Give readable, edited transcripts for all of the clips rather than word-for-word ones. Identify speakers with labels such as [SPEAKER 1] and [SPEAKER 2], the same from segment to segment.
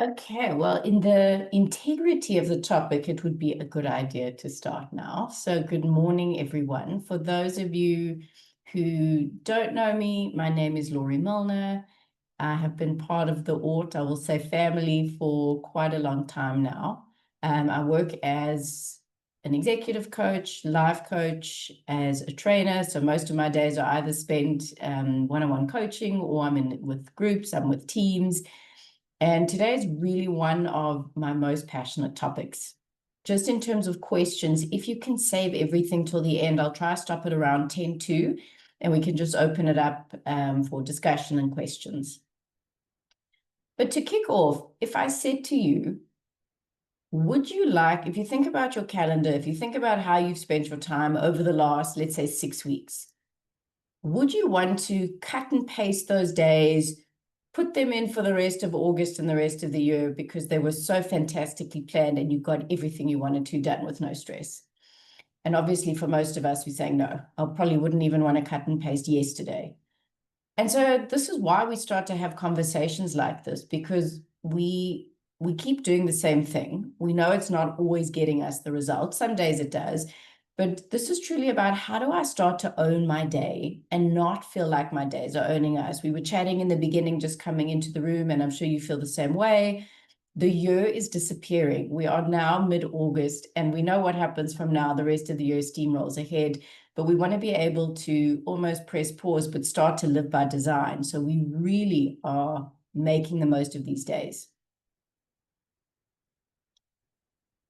[SPEAKER 1] Okay, well, in the integrity of the topic, it would be a good idea to start now. So, good morning, everyone. For those of you who don't know me, my name is Laurie Milner. I have been part of the ORT, I will say family, for quite a long time now. I work as an executive coach, life coach, as a trainer. So most of my days are either spent one-on-one coaching, or I'm in with groups, I'm with teams. And today is really one of my most passionate topics. Just in terms of questions, if you can save everything till the end, I'll try to stop at around 10:02, and we can just open it up for discussion and questions. But to kick off, if I said to you, would you like, if you think about your calendar, if you think about how you've spent your time over the last, let's say, 6 weeks, would you want to cut and paste those days, put them in for the rest of August and the rest of the year because they were so fantastically planned and you got everything you wanted to done with no stress? And obviously for most of us, we're saying, no, I probably wouldn't even want to cut and paste yesterday. And so this is why we start to have conversations like this, because we keep doing the same thing. We know it's not always getting us the results. Some days it does. But this is truly about, how do I start to own my day and not feel like my days are owning us? We were chatting in the beginning, just coming into the room, and I'm sure you feel the same way. The year is disappearing. We are now mid-August, and we know what happens from now. The rest of the year steamrolls ahead. But we want to be able to almost press pause, but start to live by design. So we really are making the most of these days.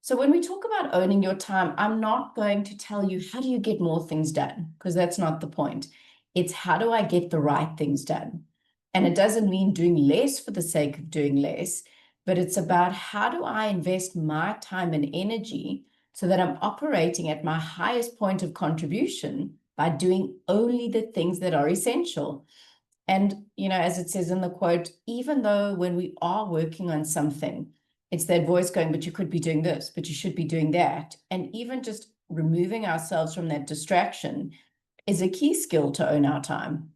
[SPEAKER 1] So when we talk about owning your time, I'm not going to tell you how do you get more things done, because that's not the point. It's how do I get the right things done? And it doesn't mean doing less for the sake of doing less, but it's about how do I invest my time and energy so that I'm operating at my highest point of contribution by doing only the things that are essential. And, as it says in the quote, even though when we are working on something, it's that voice going, but you could be doing this, but you should be doing that. And even just removing ourselves from that distraction is a key skill to own our time.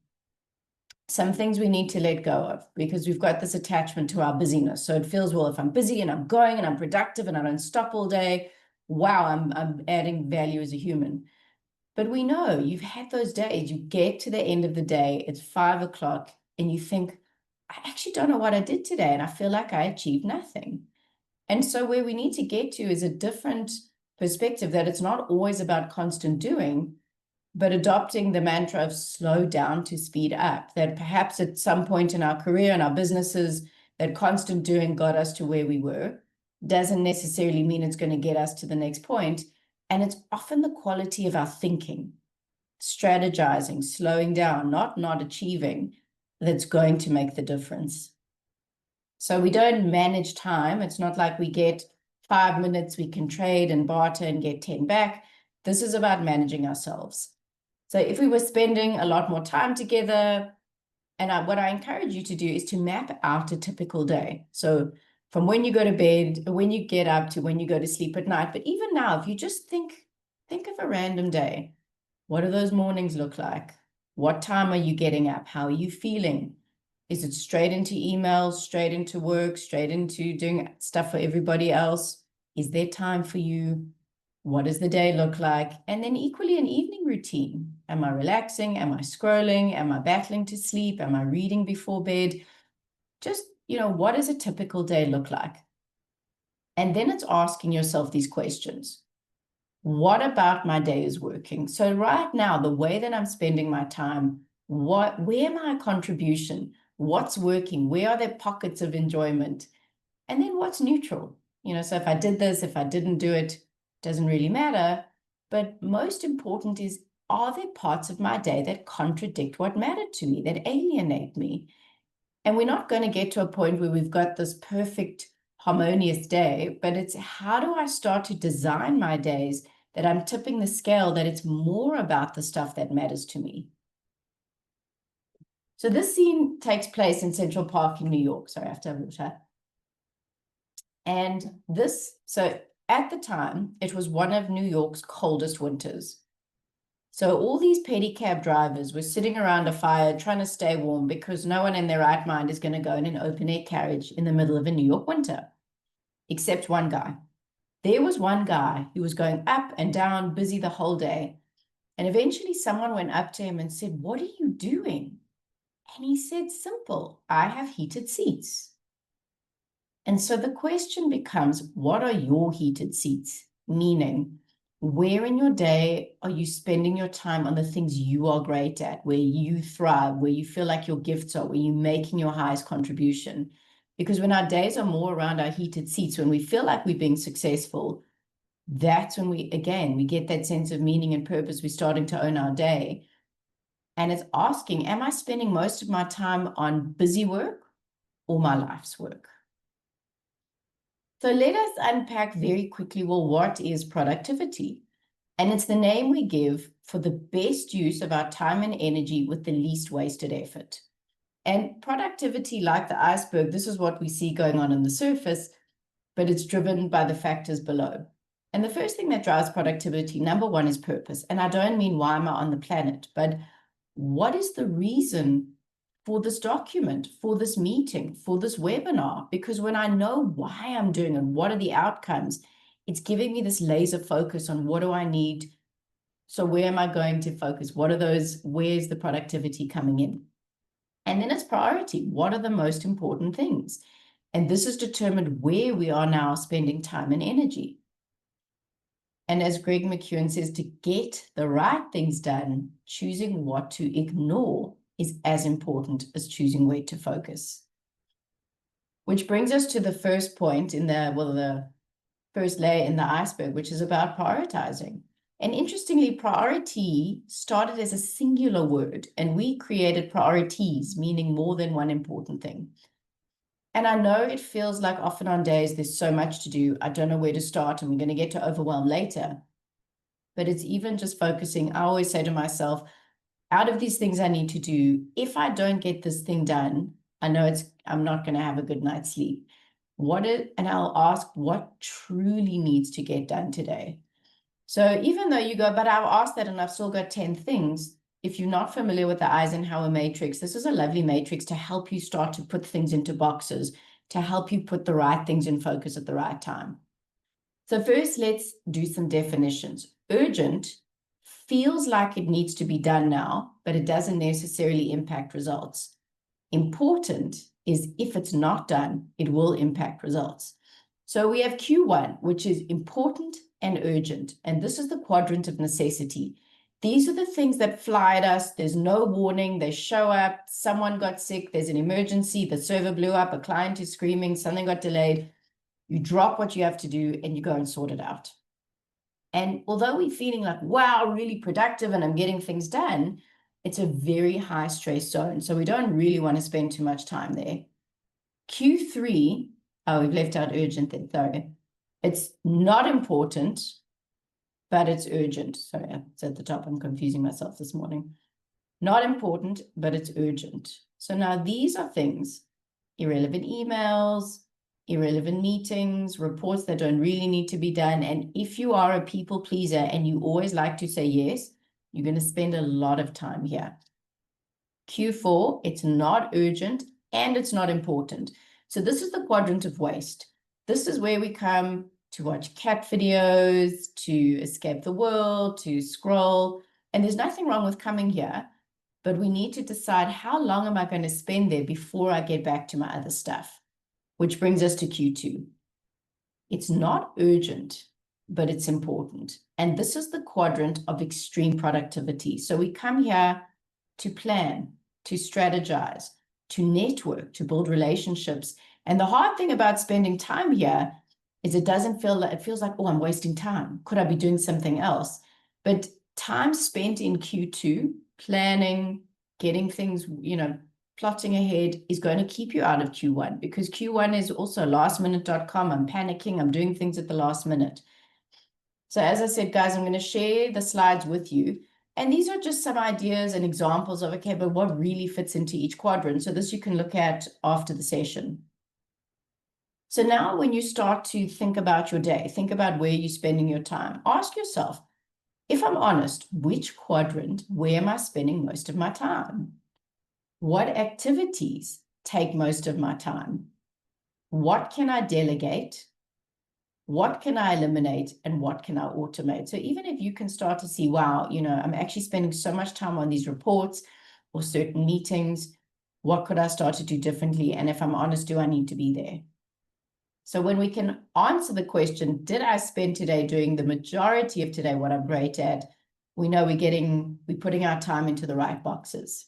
[SPEAKER 1] Some things we need to let go of because we've got this attachment to our busyness. So it feels, well, if I'm busy and I'm going and I'm productive and I don't stop all day, wow, I'm adding value as a human. But we know you've had those days, you get to the end of the day, it's 5 o'clock, and you think, I actually don't know what I did today, and I feel like I achieved nothing. And so where we need to get to is a different perspective, that it's not always about constant doing, but adopting the mantra of slow down to speed up. That perhaps at some point in our career and our businesses, that constant doing got us to where we were. Doesn't necessarily mean it's going to get us to the next point. And it's often the quality of our thinking, strategizing, slowing down, not achieving, that's going to make the difference. So we don't manage time. It's not like we get 5 minutes, we can trade and barter and get 10 back. This is about managing ourselves. So if we were spending a lot more time together, and what I encourage you to do is to map out a typical day. So from when you go to bed, when you get up, to when you go to sleep at night. But even now, if you just think of a random day, what do those mornings look like? What time are you getting up? How are you feeling? Is it straight into emails, straight into work, straight into doing stuff for everybody else? Is there time for you? What does the day look like? And then equally an evening routine. Am I relaxing? Am I scrolling? Am I battling to sleep? Am I reading before bed? Just, what does a typical day look like? And then it's asking yourself these questions. What about my day is working? So right now, the way that I'm spending my time, where my contribution? What's working? Where are there pockets of enjoyment? And then what's neutral? So if I did this, if I didn't do it, doesn't really matter. But most important is, are there parts of my day that contradict what mattered to me, that alienate me? And we're not going to get to a point where we've got this perfect, harmonious day, but it's how do I start to design my days that I'm tipping the scale, that it's more about the stuff that matters to me. So this scene takes place in Central Park in New York. Sorry, I have to have a water. And so at the time, it was one of New York's coldest winters. So all these pedicab drivers were sitting around a fire trying to stay warm because no one in their right mind is going to go in an open air carriage in the middle of a New York winter, except one guy. There was one guy who was going up and down, busy the whole day. And eventually someone went up to him and said, "What are you doing?" And he said, "Simple, I have heated seats." And so the question becomes, what are your heated seats? Meaning, where in your day are you spending your time on the things you are great at, where you thrive, where you feel like your gifts are, where you're making your highest contribution? Because when our days are more around our heated seats, when we feel like we're being successful, that's when we get that sense of meaning and purpose. We're starting to own our day. And it's asking, am I spending most of my time on busy work or my life's work? So let us unpack very quickly, well, what is productivity? And it's the name we give for the best use of our time and energy with the least wasted effort. And productivity, like the iceberg, this is what we see going on the surface, but it's driven by the factors below. And the first thing that drives productivity, number one, is purpose. And I don't mean why am I on the planet, but what is the reason for this document, for this meeting, for this webinar? Because when I know why I'm doing it, what are the outcomes, it's giving me this laser focus on what do I need. So where am I going to focus? What are those, where's the productivity coming in? And then it's priority. What are the most important things? And this is determined where we are now spending time and energy. And as Greg McKeown says, to get the right things done, choosing what to ignore is as important as choosing where to focus. Which brings us to the first point in the first layer in the iceberg, which is about prioritizing. And interestingly, priority started as a singular word, and we created priorities, meaning more than one important thing. And I know it feels like often on days there's so much to do, I don't know where to start, and we're going to get to overwhelm later. But it's even just focusing. I always say to myself, out of these things I need to do, if I don't get this thing done, I know I'm not going to have a good night's sleep. And I'll ask what truly needs to get done today. So even though you go, but I've asked that and I've still got 10 things, if you're not familiar with the Eisenhower matrix, this is a lovely matrix to help you start to put things into boxes, to help you put the right things in focus at the right time. So first, let's do some definitions. Urgent feels like it needs to be done now, but it doesn't necessarily impact results. Important is if it's not done, it will impact results. So we have Q1, which is important and urgent. And this is the quadrant of necessity. These are the things that fly at us. There's no warning. They show up. Someone got sick. There's an emergency. The server blew up. A client is screaming. Something got delayed. You drop what you have to do and you go and sort it out. And although we're feeling like, wow, really productive and I'm getting things done, it's a very high stress zone. So we don't really want to spend too much time there. Q3, oh, we've left out urgent then, sorry. It's not important, but it's urgent. Sorry, it's at the top. I'm confusing myself this morning. Not important, but it's urgent. So now these are things, irrelevant emails, irrelevant meetings, reports that don't really need to be done. And if you are a people pleaser and you always like to say yes, you're going to spend a lot of time here. Q4, it's not urgent and it's not important. So this is the quadrant of waste. This is where we come to watch cat videos, to escape the world, to scroll. And there's nothing wrong with coming here, but we need to decide how long am I going to spend there before I get back to my other stuff, which brings us to Q2. It's not urgent, but it's important. And this is the quadrant of extreme productivity. So we come here to plan, to strategize, to network, to build relationships. And the hard thing about spending time here is it feels like, oh, I'm wasting time. Could I be doing something else? But time spent in Q2, planning, getting things, plotting ahead is going to keep you out of Q1 because Q1 is also lastminute.com. I'm panicking. I'm doing things at the last minute. So as I said, guys, I'm going to share the slides with you. And these are just some ideas and examples of, okay, but what really fits into each quadrant. So this you can look at after the session. So now when you start to think about your day, think about where you're spending your time, ask yourself, if I'm honest, which quadrant, where am I spending most of my time? What activities take most of my time? What can I delegate? What can I eliminate? And what can I automate? So even if you can start to see, wow, I'm actually spending so much time on these reports or certain meetings, what could I start to do differently? And if I'm honest, do I need to be there? So when we can answer the question, did I spend today doing the majority of today what I'm great at? We know we're putting our time into the right boxes.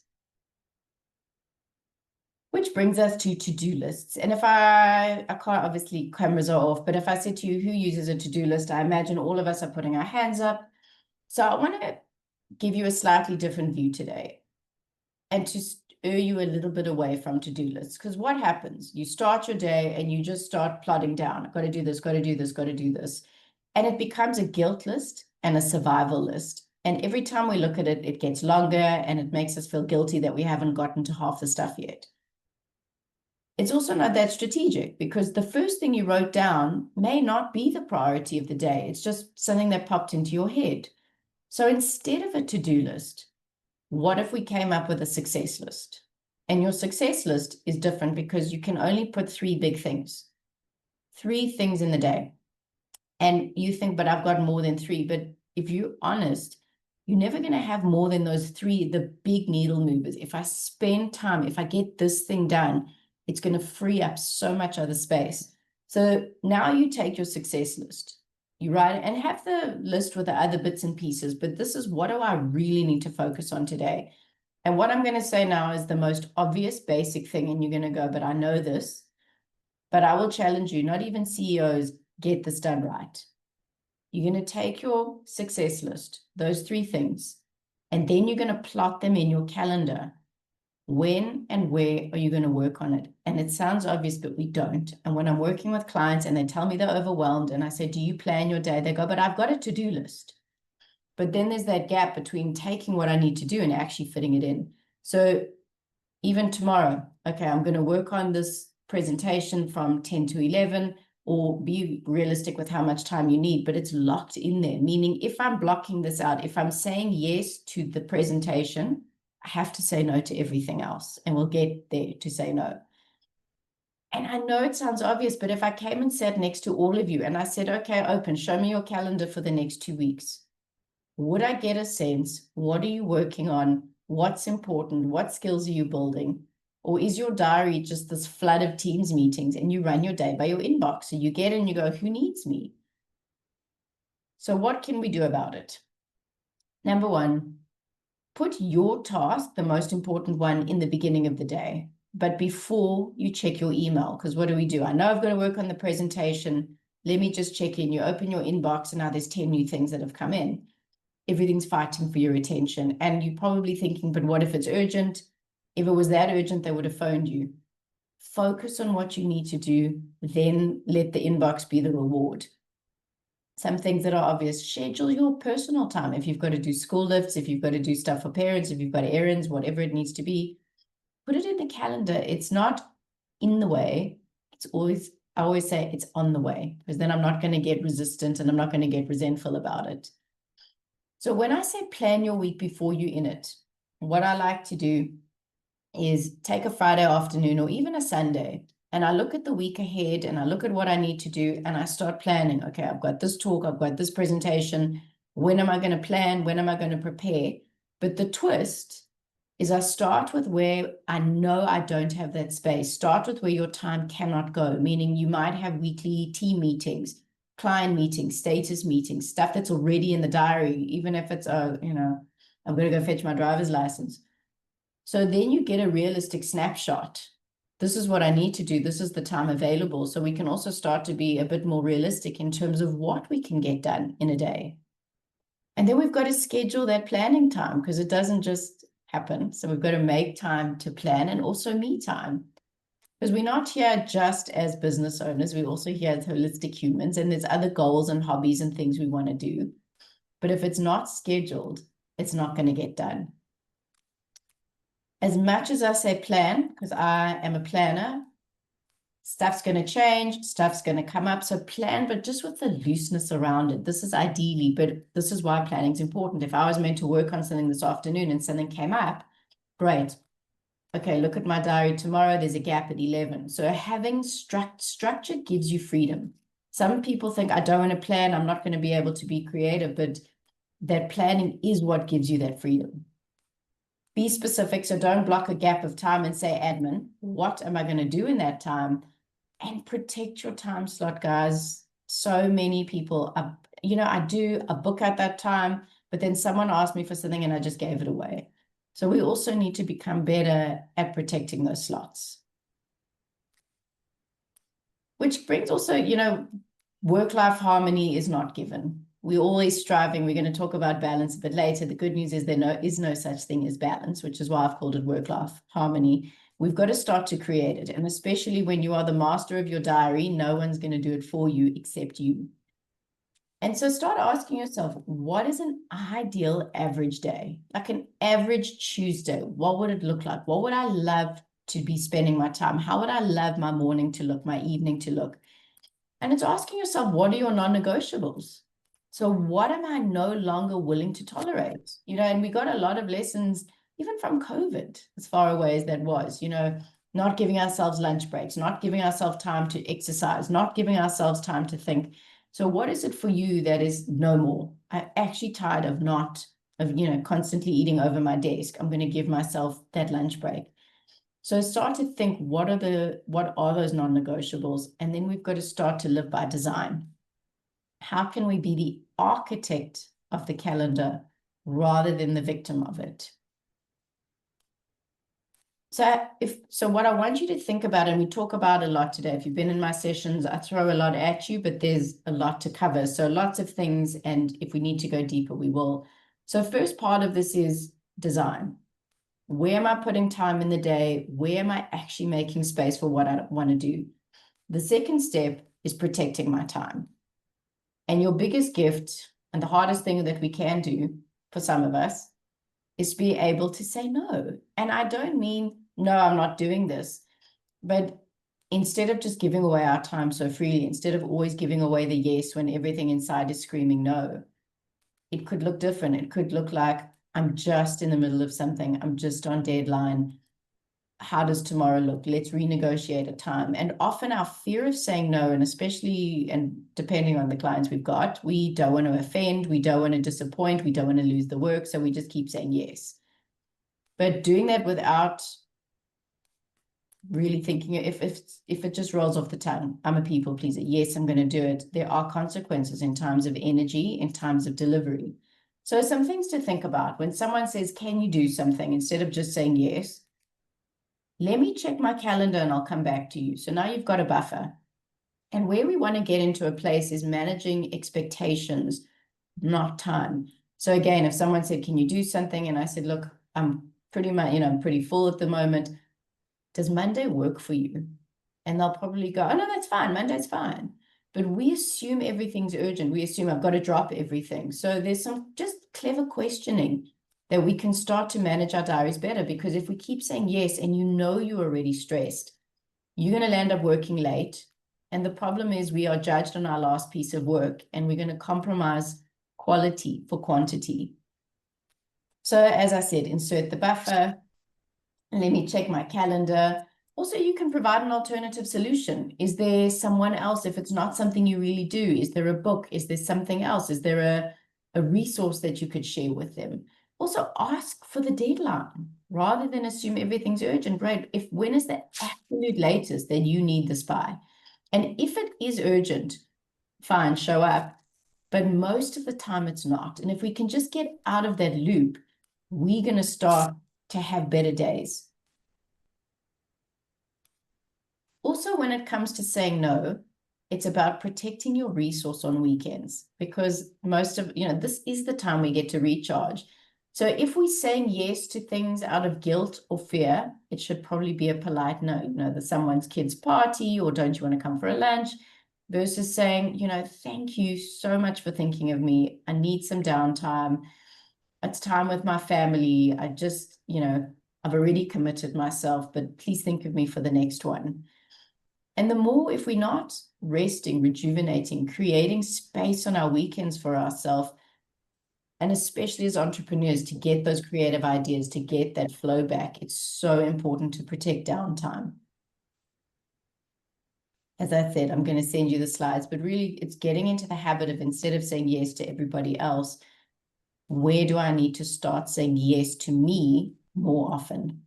[SPEAKER 1] Which brings us to-do lists. And if I can't, obviously cameras are off, but if I said to you, who uses a to-do list? I imagine all of us are putting our hands up. So I want to give you a slightly different view today and to steer you a little bit away from to-do lists. Because what happens? You start your day and you just start plodding down. I've got to do this, got to do this, got to do this. And it becomes a guilt list and a survival list. And every time we look at it, it gets longer and it makes us feel guilty that we haven't gotten to half the stuff yet. It's also not that strategic because the first thing you wrote down may not be the priority of the day. It's just something that popped into your head. So instead of a to-do list, what if we came up with a success list? And your success list is different because you can only put 3 big things, 3 things in the day. And you think, but I've got more than 3. But if you're honest, you're never going to have more than those 3, the big needle movers. If I spend time, if I get this thing done, it's going to free up so much other space. So now you take your success list, you write it and have the list with the other bits and pieces, but this is what do I really need to focus on today? And what I'm going to say now is the most obvious basic thing, and you're going to go, but I know this, but I will challenge you, not even CEOs get this done right. You're going to take your success list, those 3 things, and then you're going to plot them in your calendar. When and where are you going to work on it? And it sounds obvious, but we don't. And when I'm working with clients and they tell me they're overwhelmed and I say, do you plan your day? They go, but I've got a to-do list. But then there's that gap between taking what I need to do and actually fitting it in. So even tomorrow, okay, I'm going to work on this presentation from 10 to 11, or be realistic with how much time you need, but it's locked in there. Meaning if I'm blocking this out, if I'm saying yes to the presentation, I have to say no to everything else, and we'll get there to say no. And I know it sounds obvious, but if I came and sat next to all of you and I said, okay, open, show me your calendar for the next 2 weeks, would I get a sense? What are you working on? What's important? What skills are you building? Or is your diary just this flood of Teams meetings and you run your day by your inbox? So you get in and you go, who needs me? So what can we do about it? Number 1, put your task, the most important one, in the beginning of the day, but before you check your email. Because what do? I know I've got to work on the presentation. Let me just check in. You open your inbox and now there's 10 new things that have come in. Everything's fighting for your attention. And you're probably thinking, but what if it's urgent? If it was that urgent, they would have phoned you. Focus on what you need to do, then let the inbox be the reward. Some things that are obvious, schedule your personal time. If you've got to do school lifts, if you've got to do stuff for parents, if you've got errands, whatever it needs to be, put it in the calendar. It's not in the way. I always say it's on the way, because then I'm not going to get resistant and I'm not going to get resentful about it. So when I say plan your week before you're in it, what I like to do is take a Friday afternoon or even a Sunday, and I look at the week ahead and I look at what I need to do and I start planning. Okay, I've got this talk, I've got this presentation. When am I going to plan? When am I going to prepare? But the twist is I start with where I know I don't have that space. Start with where your time cannot go, meaning you might have weekly team meetings, client meetings, status meetings, stuff that's already in the diary, even if it's, I'm going to go fetch my driver's license. So then you get a realistic snapshot. This is what I need to do. This is the time available. So we can also start to be a bit more realistic in terms of what we can get done in a day. And then we've got to schedule that planning time, because it doesn't just happen. So we've got to make time to plan, and also me time. Because we're not here just as business owners. We're also here as holistic humans, and there's other goals and hobbies and things we want to do. But if it's not scheduled, it's not going to get done. As much as I say plan, because I am a planner, Stuff's going to change, stuff's going to come up. So plan, but just with the looseness around it. This is ideally, but this is why planning is important. If I was meant to work on something this afternoon and something came up, great. Okay, look at my diary tomorrow. There's a gap at 11. So having structure gives you freedom. Some people think, I don't want to plan. I'm not going to be able to be creative, but that planning is what gives you that freedom. Be specific. So don't block a gap of time and say, admin, what am I going to do in that time? And protect your time slot, guys. So many people are, I do a book at that time, but then someone asked me for something and I just gave it away. So we also need to become better at protecting those slots. Which brings also, work-life harmony is not given. We're always striving. We're going to talk about balance a bit later. The good news is there is no such thing as balance, which is why I've called it work-life harmony. We've got to start to create it. And especially when you are the master of your diary, no one's going to do it for you except you. And so start asking yourself, what is an ideal average day? Like an average Tuesday, what would it look like? What would I love to be spending my time? How would I love my morning to look, my evening to look? And it's asking yourself, what are your non-negotiables? So what am I no longer willing to tolerate? And we got a lot of lessons, even from COVID, as far away as that was, not giving ourselves lunch breaks, not giving ourselves time to exercise, not giving ourselves time to think. So what is it for you that is no more? I'm actually tired of constantly eating over my desk. I'm going to give myself that lunch break. So start to think, what are those non-negotiables? And then we've got to start to live by design. How can we be the architect of the calendar rather than the victim of it? So what I want you to think about, and we talk about a lot today, if you've been in my sessions, I throw a lot at you, but there's a lot to cover. So lots of things, and if we need to go deeper, we will. So first part of this is design. Where am I putting time in the day? Where am I actually making space for what I want to do? The second step is protecting my time. And your biggest gift, and the hardest thing that we can do for some of us, is be able to say no. And I don't mean, no, I'm not doing this. But instead of just giving away our time so freely, instead of always giving away the yes when everything inside is screaming no, it could look different. It could look like, I'm just in the middle of something. I'm just on deadline. How does tomorrow look? Let's renegotiate a time. And often our fear of saying no, and especially, and depending on the clients we've got, we don't want to offend, we don't want to disappoint, we don't want to lose the work. So we just keep saying yes. But doing that without really thinking, if it just rolls off the tongue, I'm a people pleaser. Yes, I'm going to do it. There are consequences in terms of energy, in terms of delivery. So some things to think about when someone says, can you do something? Instead of just saying yes, let me check my calendar and I'll come back to you. So now you've got a buffer. And where we want to get into a place is managing expectations, not time. So again, if someone said, can you do something? And I said, look, I'm pretty much, I'm pretty full at the moment. Does Monday work for you? And they'll probably go, oh, no, that's fine. Monday's fine. But we assume everything's urgent. We assume I've got to drop everything. So there's some just clever questioning that we can start to manage our diaries better, because if we keep saying yes and you're already stressed, you're going to end up working late. And the problem is we are judged on our last piece of work, and we're going to compromise quality for quantity. So as I said, insert the buffer. Let me check my calendar. Also, you can provide an alternative solution. Is there someone else, if it's not something you really do? Is there a book? Is there something else? Is there a resource that you could share with them? Also, ask for the deadline rather than assume everything's urgent. Right? When is the absolute latest that you need this by? And if it is urgent, fine, show up. But most of the time it's not. And if we can just get out of that loop, we're going to start to have better days. Also, when it comes to saying no, it's about protecting your resource on weekends, because most of, this is the time we get to recharge. So if we're saying yes to things out of guilt or fear, it should probably be a polite no, that someone's kid's party, or don't you want to come for a lunch, versus saying, thank you so much for thinking of me. I need some downtime. It's time with my family. I just, I've already committed myself, but please think of me for the next one. And the more, if we're not resting, rejuvenating, creating space on our weekends for ourselves, and especially as entrepreneurs, to get those creative ideas, to get that flow back, it's so important to protect downtime. As I said, I'm going to send you the slides, but really it's getting into the habit of, instead of saying yes to everybody else, where do I need to start saying yes to me more often?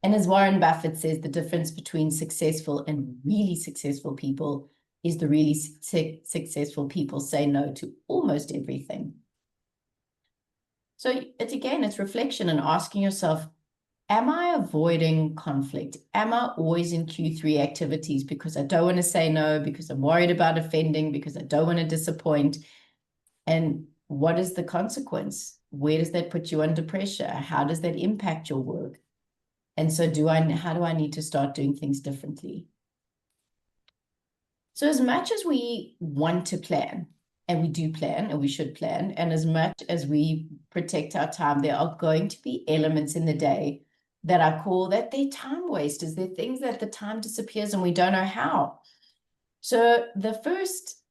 [SPEAKER 1] And as Warren Buffett says, the difference between successful and really successful people is the really successful people say no to almost everything. So it's reflection and asking yourself, am I avoiding conflict? Am I always in Q3 activities because I don't want to say no, because I'm worried about offending, because I don't want to disappoint? And what is the consequence? Where does that put you under pressure? How does that impact your work? And so how do I need to start doing things differently? So as much as we want to plan, and we do plan, and we should plan, and as much as we protect our time, there are going to be elements in the day that I call that they're time wasters. They're things that the time disappears and we don't know how. So the first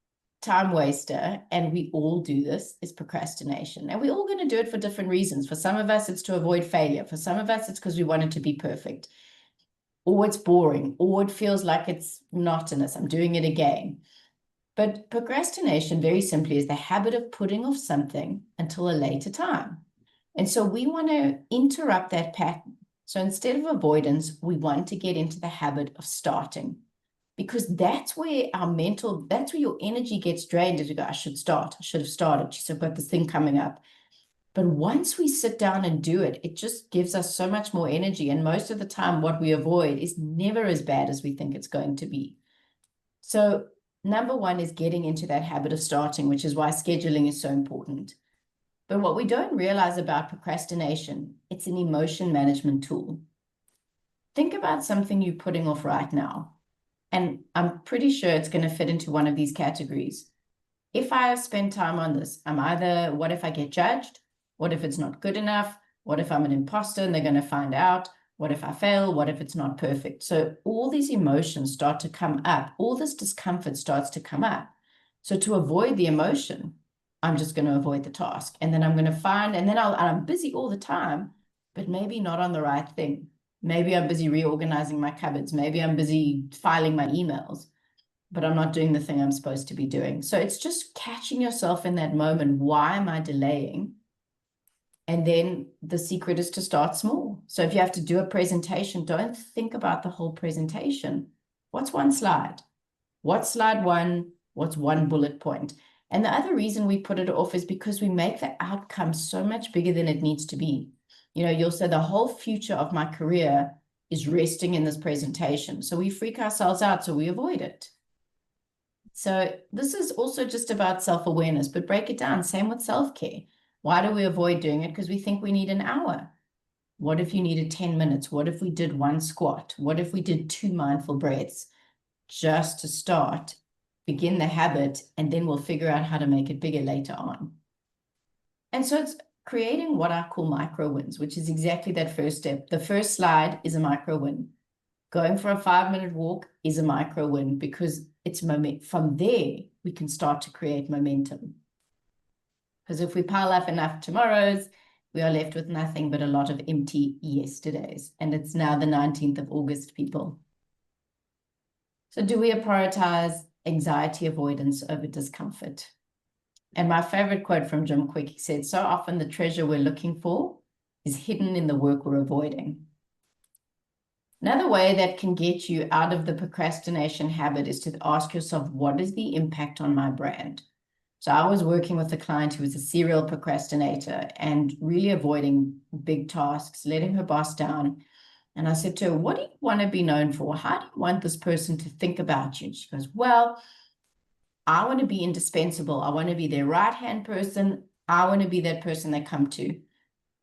[SPEAKER 1] time waster, and we all do this, is procrastination. And we're all going to do it for different reasons. For some of us, it's to avoid failure. For some of us, it's because we want it to be perfect. Or it's boring, or it feels like it's monotonous. I'm doing it again. But procrastination, very simply, is the habit of putting off something until a later time. And so we want to interrupt that pattern. So instead of avoidance, we want to get into the habit of starting, because that's where that's where your energy gets drained, as you go, I should start, I should have started. She's got this thing coming up. But once we sit down and do it, it just gives us so much more energy. And most of the time, what we avoid is never as bad as we think it's going to be. So number one is getting into that habit of starting, which is why scheduling is so important. But what we don't realize about procrastination, it's an emotion management tool. Think about something you're putting off right now. And I'm pretty sure it's going to fit into one of these categories. If I spend time on this, I'm either, what if I get judged? What if it's not good enough? What if I'm an imposter and they're going to find out? What if I fail? What if it's not perfect? So all these emotions start to come up. All this discomfort starts to come up. So to avoid the emotion, I'm just going to avoid the task. And then I'm going to find, and then I'm busy all the time, but maybe not on the right thing. Maybe I'm busy reorganizing my cupboards. Maybe I'm busy filing my emails, but I'm not doing the thing I'm supposed to be doing. So it's just catching yourself in that moment. Why am I delaying? And then the secret is to start small. So if you have to do a presentation, don't think about the whole presentation. What's one slide? What's slide one? What's one bullet point? And the other reason we put it off is because we make the outcome so much bigger than it needs to be. You'll say the whole future of my career is resting in this presentation. So we freak ourselves out, so we avoid it. So this is also just about self-awareness, but break it down. Same with self-care. Why do we avoid doing it? Because we think we need an hour. What if you needed 10 minutes? What if we did one squat? What if we did 2 mindful breaths just to start, begin the habit, and then we'll figure out how to make it bigger later on. And so it's creating what I call micro wins, which is exactly that first step. The first slide is a micro win. Going for a 5-minute walk is a micro win, because it's from there we can start to create momentum. Because if we pile up enough tomorrows, we are left with nothing but a lot of empty yesterdays. And it's now the 19th of August, people. So do we prioritize anxiety avoidance over discomfort? And my favorite quote from Jim Kwik, he said, so often the treasure we're looking for is hidden in the work we're avoiding. Another way that can get you out of the procrastination habit is to ask yourself, what is the impact on my brand? So I was working with a client who was a serial procrastinator and really avoiding big tasks, letting her boss down. And I said to her, what do you want to be known for? How do you want this person to think about you? And she goes, well, I want to be indispensable. I want to be their right-hand person. I want to be that person they come to.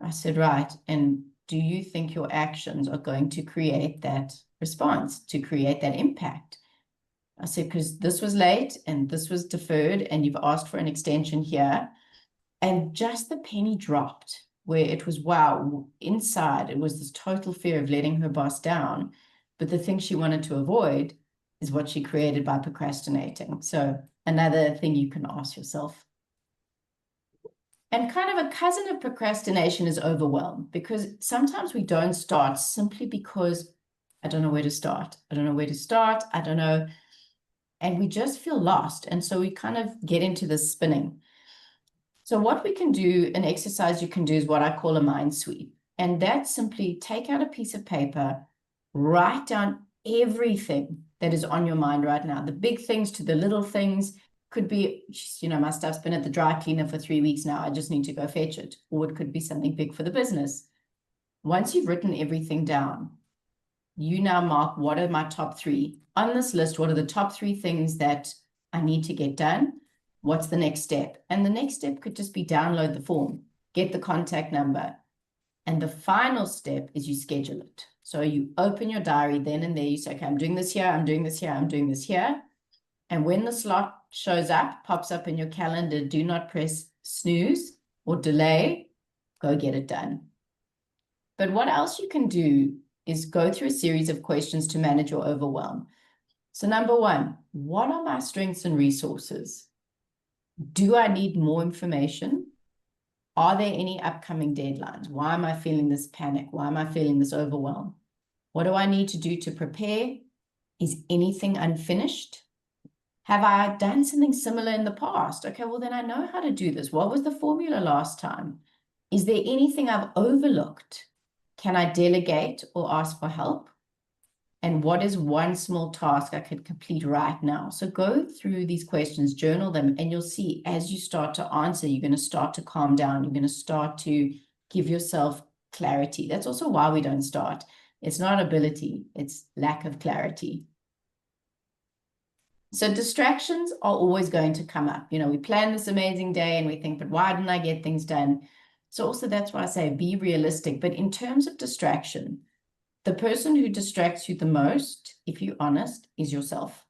[SPEAKER 1] I said, right. And do you think your actions are going to create that response, to create that impact? I said, because this was late and this was deferred and you've asked for an extension here. And just the penny dropped, where it was, wow, inside it was this total fear of letting her boss down. But the thing she wanted to avoid is what she created by procrastinating. So another thing you can ask yourself. And kind of a cousin of procrastination is overwhelm, because sometimes we don't start simply because I don't know where to start. I don't know where to start. I don't know. And we just feel lost. And so we kind of get into this spinning. So what we can do, an exercise you can do, is what I call a mind sweep. And that's simply take out a piece of paper, write down everything that is on your mind right now, the big things to the little things. Could be, my stuff's been at the dry cleaner for 3 weeks now. I just need to go fetch it. Or it could be something big for the business. Once you've written everything down, you now mark, what are my top 3 on this list? What are the top 3 things that I need to get done? What's the next step? And the next step could just be download the form, get the contact number. And the final step is you schedule it. So you open your diary then and there, you say, okay, I'm doing this here, I'm doing this here, I'm doing this here. And when the slot shows up, pops up in your calendar, do not press snooze or delay, go get it done. But what else you can do is go through a series of questions to manage your overwhelm. So number 1, what are my strengths and resources? Do I need more information? Are there any upcoming deadlines? Why am I feeling this panic? Why am I feeling this overwhelm? What do I need to do to prepare? Is anything unfinished? Have I done something similar in the past? Okay, well, then I know how to do this. What was the formula last time? Is there anything I've overlooked? Can I delegate or ask for help? And what is one small task I could complete right now? So go through these questions, journal them, and you'll see as you start to answer, you're going to start to calm down. You're going to start to give yourself clarity. That's also why we don't start. It's not ability, it's lack of clarity. So distractions are always going to come up. We plan this amazing day and we think, but why didn't I get things done? So also that's why I say be realistic. But in terms of distraction, the person who distracts you the most, if you're honest, is yourself.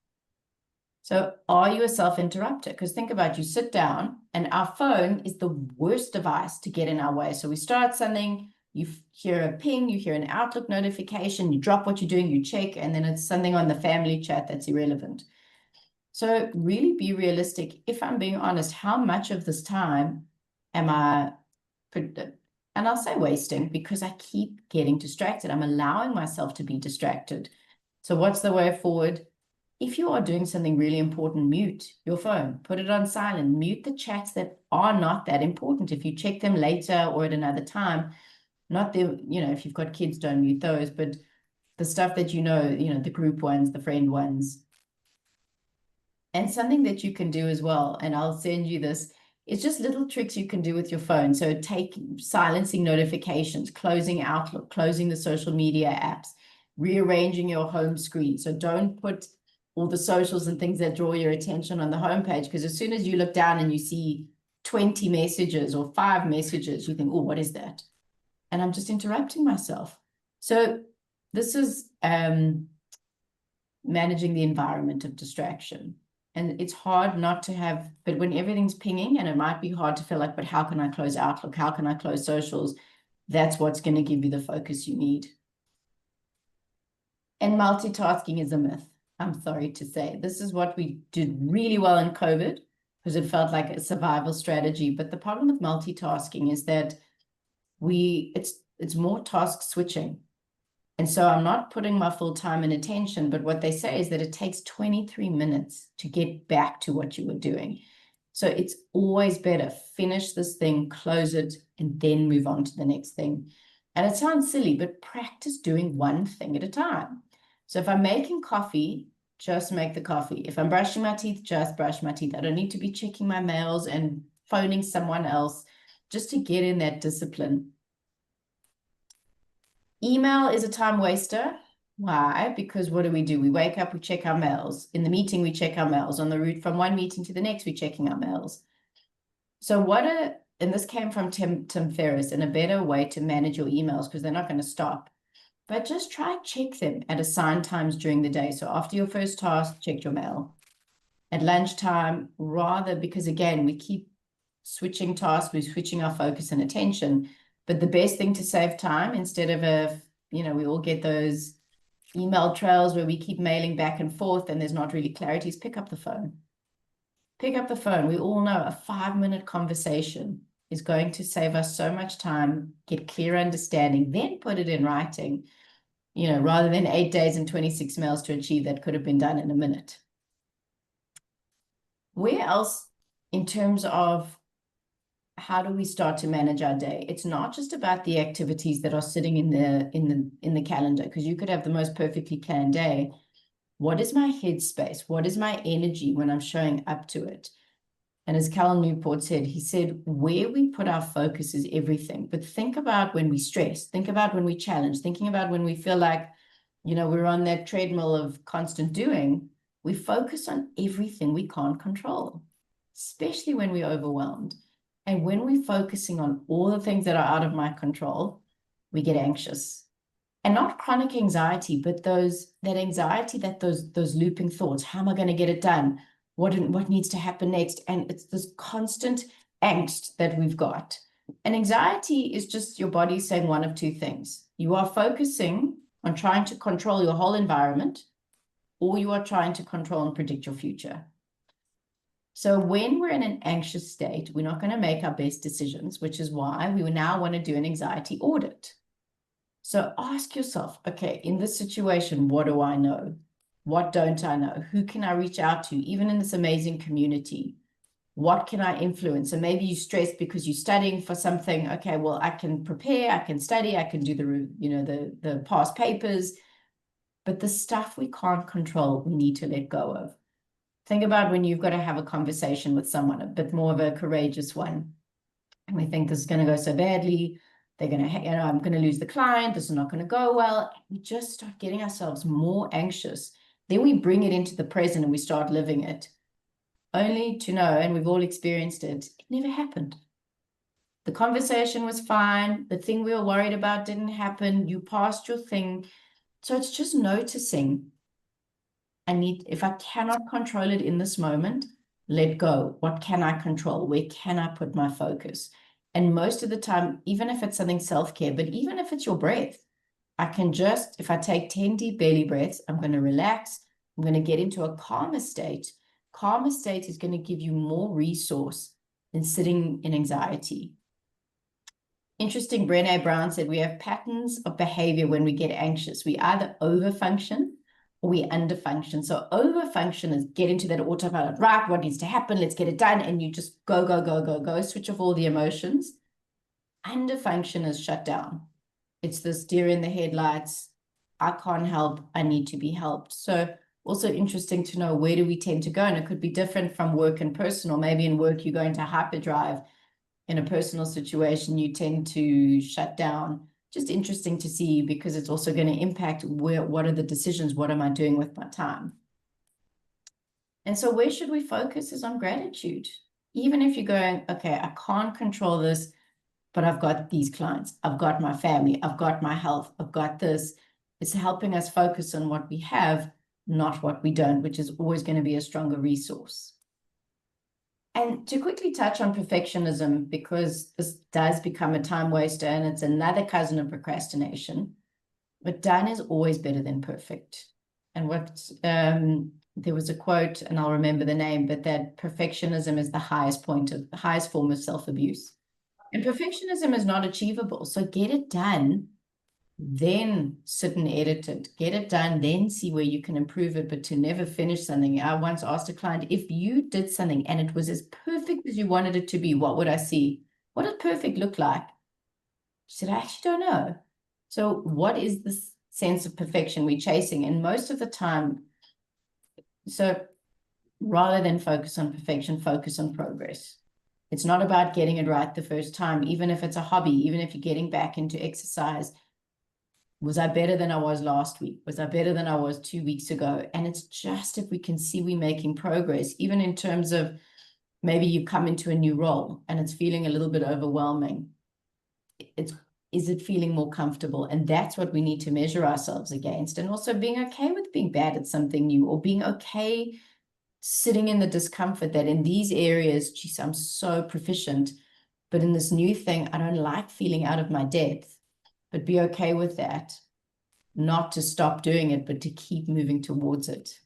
[SPEAKER 1] So are you a self-interrupter? Because think about it, you sit down and our phone is the worst device to get in our way. So we start something, you hear a ping, you hear an Outlook notification, you drop what you're doing, you check, and then it's something on the family chat that's irrelevant. So really be realistic. If I'm being honest, how much of this time am I, and I'll say wasting, because I keep getting distracted. I'm allowing myself to be distracted. So what's the way forward? If you are doing something really important, mute your phone, put it on silent, mute the chats that are not that important. If you check them later or at another time, not the, if you've got kids, don't mute those, but the stuff that the group ones, the friend ones. And something that you can do as well, and I'll send you this, it's just little tricks you can do with your phone. So take silencing notifications, closing Outlook, closing the social media apps, rearranging your home screen. So don't put all the socials and things that draw your attention on the homepage, because as soon as you look down and you see 20 messages or 5 messages, you think, oh, what is that? And I'm just interrupting myself. So this is managing the environment of distraction. And it's hard not to have, but when everything's pinging, and it might be hard to feel like, but how can I close Outlook? How can I close socials? That's what's going to give you the focus you need. And multitasking is a myth. I'm sorry to say. This is what we did really well in COVID, because it felt like a survival strategy. But the problem with multitasking is that it's more task switching. And so I'm not putting my full time and attention, but what they say is that it takes 23 minutes to get back to what you were doing. So it's always better, finish this thing, close it, and then move on to the next thing. And it sounds silly, but practice doing one thing at a time. So if I'm making coffee, just make the coffee. If I'm brushing my teeth, just brush my teeth. I don't need to be checking my mails and phoning someone else, just to get in that discipline. Email is a time waster. Why? Because what do? We wake up, we check our mails. In the meeting, we check our mails. On the route from one meeting to the next, we're checking our mails. So and this came from Tim Ferriss, and a better way to manage your emails, because they're not going to stop. But just try check them at assigned times during the day. So after your first task, check your mail. At lunchtime, because again, we keep switching tasks, we're switching our focus and attention. But the best thing to save time, instead of we all get those email trails where we keep mailing back and forth and there's not really clarity, is pick up the phone. Pick up the phone. We all know a 5-minute conversation is going to save us so much time, get clear understanding, then put it in writing, rather than 8 days and 26 mails to achieve that could have been done in a minute. Where else, in terms of how do we start to manage our day? It's not just about the activities that are sitting in the calendar, because you could have the most perfectly planned day. What is my headspace? What is my energy when I'm showing up to it? And as Cal Newport said, he said, where we put our focus is everything. But think about when we stress, think about when we challenge, thinking about when we feel like, we're on that treadmill of constant doing, we focus on everything we can't control, especially when we're overwhelmed. And when we're focusing on all the things that are out of my control, we get anxious. And not chronic anxiety, but that anxiety, that those looping thoughts. How am I going to get it done? What needs to happen next? And it's this constant angst that we've got. And anxiety is just your body saying one of two things. You are focusing on trying to control your whole environment, or you are trying to control and predict your future. So when we're in an anxious state, we're not going to make our best decisions, which is why we now want to do an anxiety audit. So ask yourself, okay, in this situation, what do I know? What don't I know? Who can I reach out to, even in this amazing community? What can I influence? And maybe you're stressed because you're studying for something. Okay, well, I can prepare, I can study, I can do the past papers. But the stuff we can't control, we need to let go of. Think about when you've got to have a conversation with someone, a bit more of a courageous one. And we think this is going to go so badly. They're going to, I'm going to lose the client. This is not going to go well. We just start getting ourselves more anxious. Then we bring it into the present and we start living it, only to know, and we've all experienced it, it never happened. The conversation was fine. The thing we were worried about didn't happen. You passed your thing. So it's just noticing. If I cannot control it in this moment, let go. What can I control? Where can I put my focus? And most of the time, even if it's something self-care, but even if it's your breath, I can just, if I take 10 deep belly breaths, I'm going to relax. I'm going to get into a calmer state. Calmer state is going to give you more resource than sitting in anxiety. Interesting, Brené Brown said, we have patterns of behavior when we get anxious. We either overfunction or we underfunction. So overfunction is get into that autopilot, right? What needs to happen? Let's get it done. And you just go, go, go, go, go, switch off all the emotions. Underfunction is shut down. It's this deer in the headlights. I can't help. I need to be helped. So also interesting to know, where do we tend to go? And it could be different from work and personal. Maybe in work, you go into hyperdrive. In a personal situation, you tend to shut down. Just interesting to see, because it's also going to impact what are the decisions? What am I doing with my time? And so where should we focus is on gratitude. Even if you're going, okay, I can't control this, but I've got these clients, I've got my family, I've got my health, I've got this. It's helping us focus on what we have, not what we don't, which is always going to be a stronger resource. And to quickly touch on perfectionism, because this does become a time waster and it's another cousin of procrastination, but done is always better than perfect. And there was a quote, and I'll remember the name, but that perfectionism is the highest form of self-abuse. And perfectionism is not achievable. So get it done, then sit and edit it. Get it done, then see where you can improve it, but to never finish something. I once asked a client, if you did something and it was as perfect as you wanted it to be, what would I see? What does perfect look like? She said, I actually don't know. So what is this sense of perfection we're chasing? And most of the time, so rather than focus on perfection, focus on progress. It's not about getting it right the first time, even if it's a hobby, even if you're getting back into exercise. Was I better than I was last week? Was I better than I was 2 weeks ago? And it's just, if we can see we're making progress, even in terms of maybe you come into a new role and it's feeling a little bit overwhelming. Is it feeling more comfortable? And that's what we need to measure ourselves against. And also being okay with being bad at something new, or being okay sitting in the discomfort that in these areas, geez, I'm so proficient, but in this new thing, I don't like feeling out of my depth. But be okay with that. not to stop doing it, but to keep moving towards it.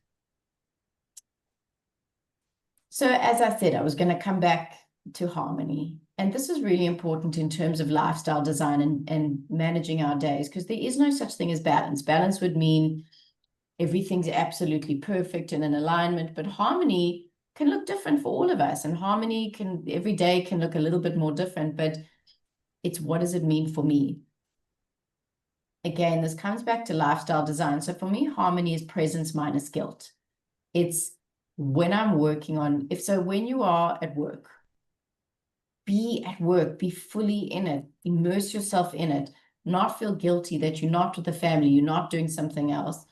[SPEAKER 1] So as I said, I was going to come back to harmony. And this is really important in terms of lifestyle design and managing our days, because there is no such thing as balance. Balance would mean everything's absolutely perfect and in alignment, but harmony can look different for all of us. And harmony can, every day can look a little bit more different, but it's what does it mean for me? Again, this comes back to lifestyle design. So for me, harmony is presence minus guilt. It's when I'm working on, when you are at work, be fully in it, immerse yourself in it, not feel guilty that you're not with the family, you're not doing something else.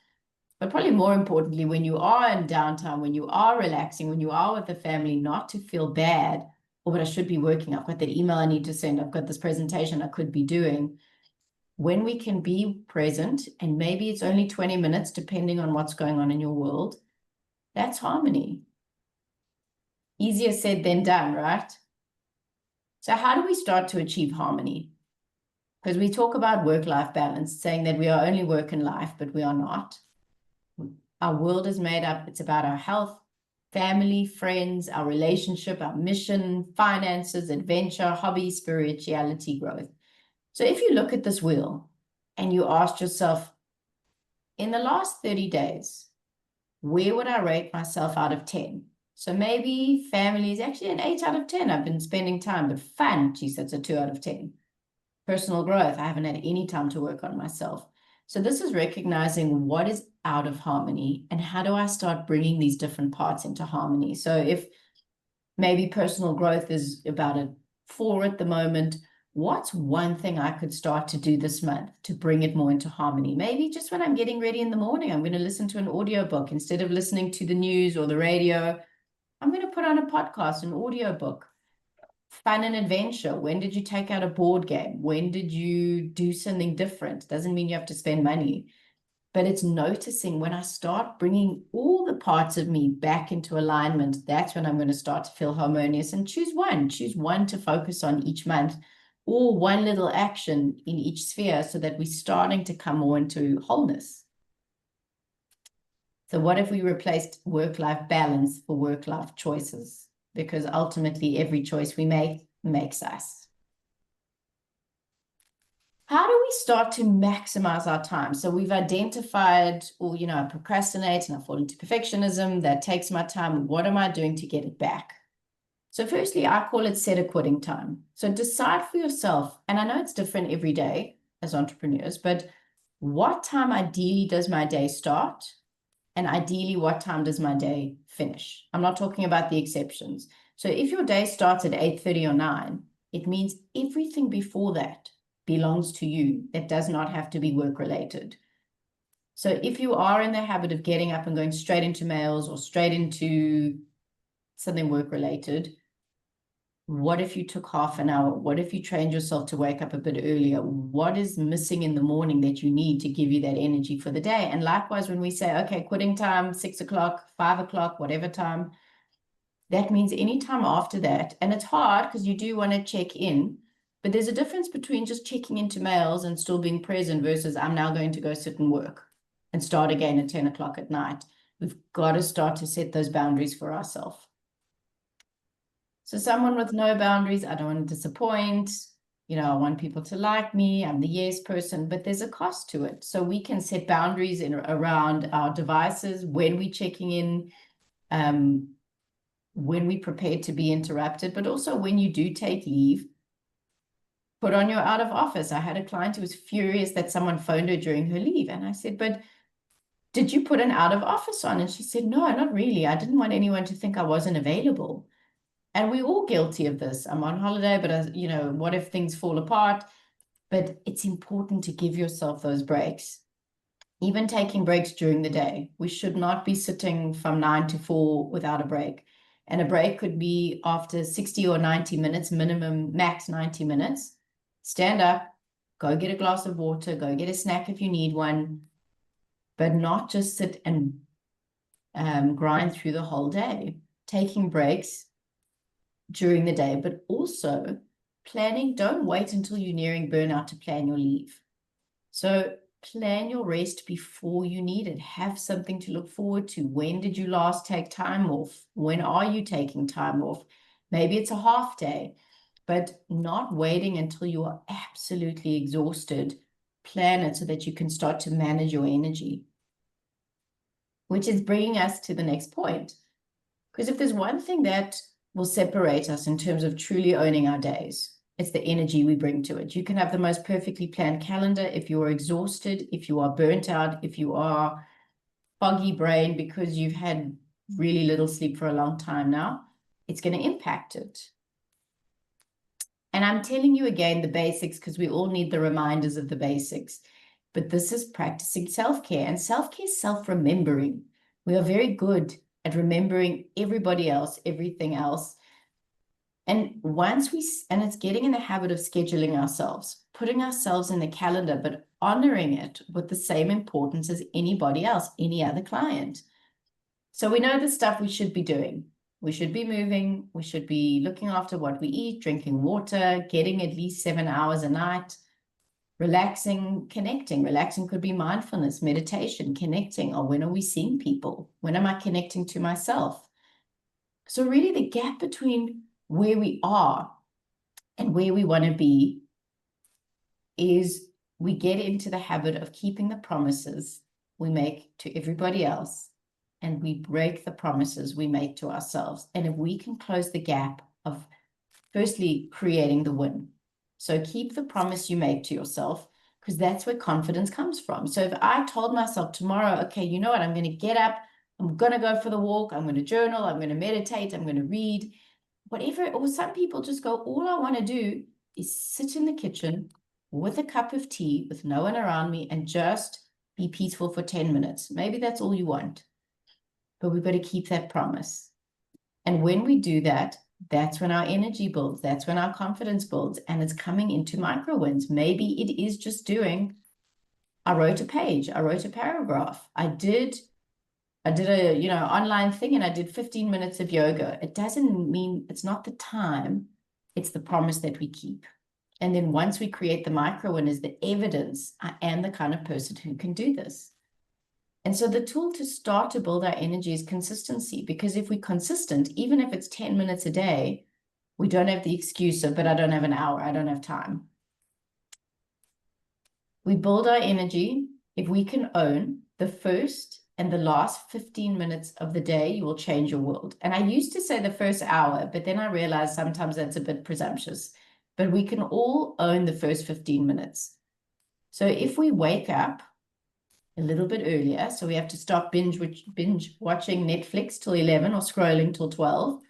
[SPEAKER 1] But probably more importantly, when you are in downtime, when you are relaxing, when you are with the family, not to feel bad, or but I should be working, I've got that email I need to send, I've got this presentation I could be doing. When we can be present, and maybe it's only 20 minutes, depending on what's going on in your world, that's harmony. Easier said than done, right? So how do we start to achieve harmony? Because we talk about work-life balance, saying that we are only work and life, but we are not. Our world is made up, it's about our health, family, friends, our relationship, our mission, finances, adventure, hobbies, spirituality, growth. So if you look at this wheel and you ask yourself, in the last 30 days, where would I rate myself out of 10? So maybe family is actually an 8 out of 10. I've been spending time, but fun, geez, that's a 2 out of 10. Personal growth, I haven't had any time to work on myself. So this is recognizing what is out of harmony and how do I start bringing these different parts into harmony. So if maybe personal growth is about a 4 at the moment, what's one thing I could start to do this month to bring it more into harmony? Maybe just when I'm getting ready in the morning, I'm going to listen to an audiobook instead of listening to the news or the radio. I'm going to put on a podcast, an audiobook. Fun and adventure. When did you take out a board game? When did you do something different? Doesn't mean you have to spend money, but it's noticing when I start bringing all the parts of me back into alignment, that's when I'm going to start to feel harmonious. And choose one to focus on each month, or one little action in each sphere, so that we're starting to come more into wholeness. So what if we replaced work-life balance for work-life choices? Because ultimately every choice we make makes us. How do we start to maximize our time? So we've identified, or, I procrastinate and I fall into perfectionism. That takes my time. What am I doing to get it back? So firstly, I call it set a quitting time. So decide for yourself, and I know it's different every day as entrepreneurs, but what time ideally does my day start? And ideally, what time does my day finish? I'm not talking about the exceptions. So if your day starts at 8:30 or 9, it means everything before that belongs to you. That does not have to be work related. So if you are in the habit of getting up and going straight into mails or straight into something work related, what if you took half an hour? What if you trained yourself to wake up a bit earlier? What is missing in the morning that you need to give you that energy for the day? And likewise, when we say, okay, quitting time, 6 o'clock, 5 o'clock, whatever time, that means any time after that. And it's hard because you do want to check in, but there's a difference between just checking into mails and still being present versus I'm now going to go sit and work and start again at 10 o'clock at night. We've got to start to set those boundaries for ourselves. So someone with no boundaries, I don't want to disappoint. I want people to like me. I'm the yes person, but there's a cost to it. So we can set boundaries around our devices, when we're checking in, when we're prepared to be interrupted, but also when you do take leave, put on your out of office. I had a client who was furious that someone phoned her during her leave. And I said, but did you put an out of office on? And she said, no, not really. I didn't want anyone to think I wasn't available. And we're all guilty of this. I'm on holiday, but what if things fall apart? But it's important to give yourself those breaks. Even taking breaks during the day. We should not be sitting from 9 to 4 without a break. And a break could be after 60 or 90 minutes, minimum, max 90 minutes. Stand up, go get a glass of water, go get a snack if you need one, but not just sit and grind through the whole day. Taking breaks during the day, but also planning. Don't wait until you're nearing burnout to plan your leave. So plan your rest before you need it. Have something to look forward to. When did you last take time off? When are you taking time off? Maybe it's a half day, but not waiting until you are absolutely exhausted. Plan it so that you can start to manage your energy, which is bringing us to the next point. Because if there's one thing that will separate us in terms of truly owning our days, it's the energy we bring to it. You can have the most perfectly planned calendar. If you are exhausted, if you are burnt out, if you are foggy brain because you've had really little sleep for a long time now, it's going to impact it. And I'm telling you again the basics because we all need the reminders of the basics. But this is practicing self-care, and self-care is self-remembering. We are very good at remembering everybody else, everything else. And it's getting in the habit of scheduling ourselves, putting ourselves in the calendar, but honoring it with the same importance as anybody else, any other client. So we know the stuff we should be doing. We should be moving. We should be looking after what we eat, drinking water, getting at least 7 hours a night, relaxing, connecting. Relaxing could be mindfulness, meditation, connecting. Or when are we seeing people? When am I connecting to myself? So really the gap between where we are and where we want to be is we get into the habit of keeping the promises we make to everybody else, and we break the promises we make to ourselves. And if we can close the gap of firstly creating the win. So keep the promise you make to yourself, because that's where confidence comes from. So if I told myself tomorrow, okay, you know what, I'm going to get up, I'm going to go for the walk, I'm going to journal, I'm going to meditate, I'm going to read, whatever. Or some people just go, all I want to do is sit in the kitchen with a cup of tea with no one around me and just be peaceful for 10 minutes. Maybe that's all you want, but we've got to keep that promise. And when we do that, that's when our energy builds. That's when our confidence builds, and it's coming into micro wins. Maybe it is just doing, I wrote a page, I wrote a paragraph. I did a, online thing, and I did 15 minutes of yoga. It doesn't mean, it's not the time, it's the promise that we keep. And then once we create the micro win is the evidence, I am the kind of person who can do this. And so the tool to start to build our energy is consistency, because if we're consistent, even if it's 10 minutes a day, we don't have the excuse of, but I don't have an hour, I don't have time. We build our energy. If we can own the first and the last 15 minutes of the day, you will change your world. And I used to say the first hour, but then I realized sometimes that's a bit presumptuous. But we can all own the first 15 minutes. So if we wake up a little bit earlier, so we have to stop binge watching Netflix till 11 or scrolling till 12,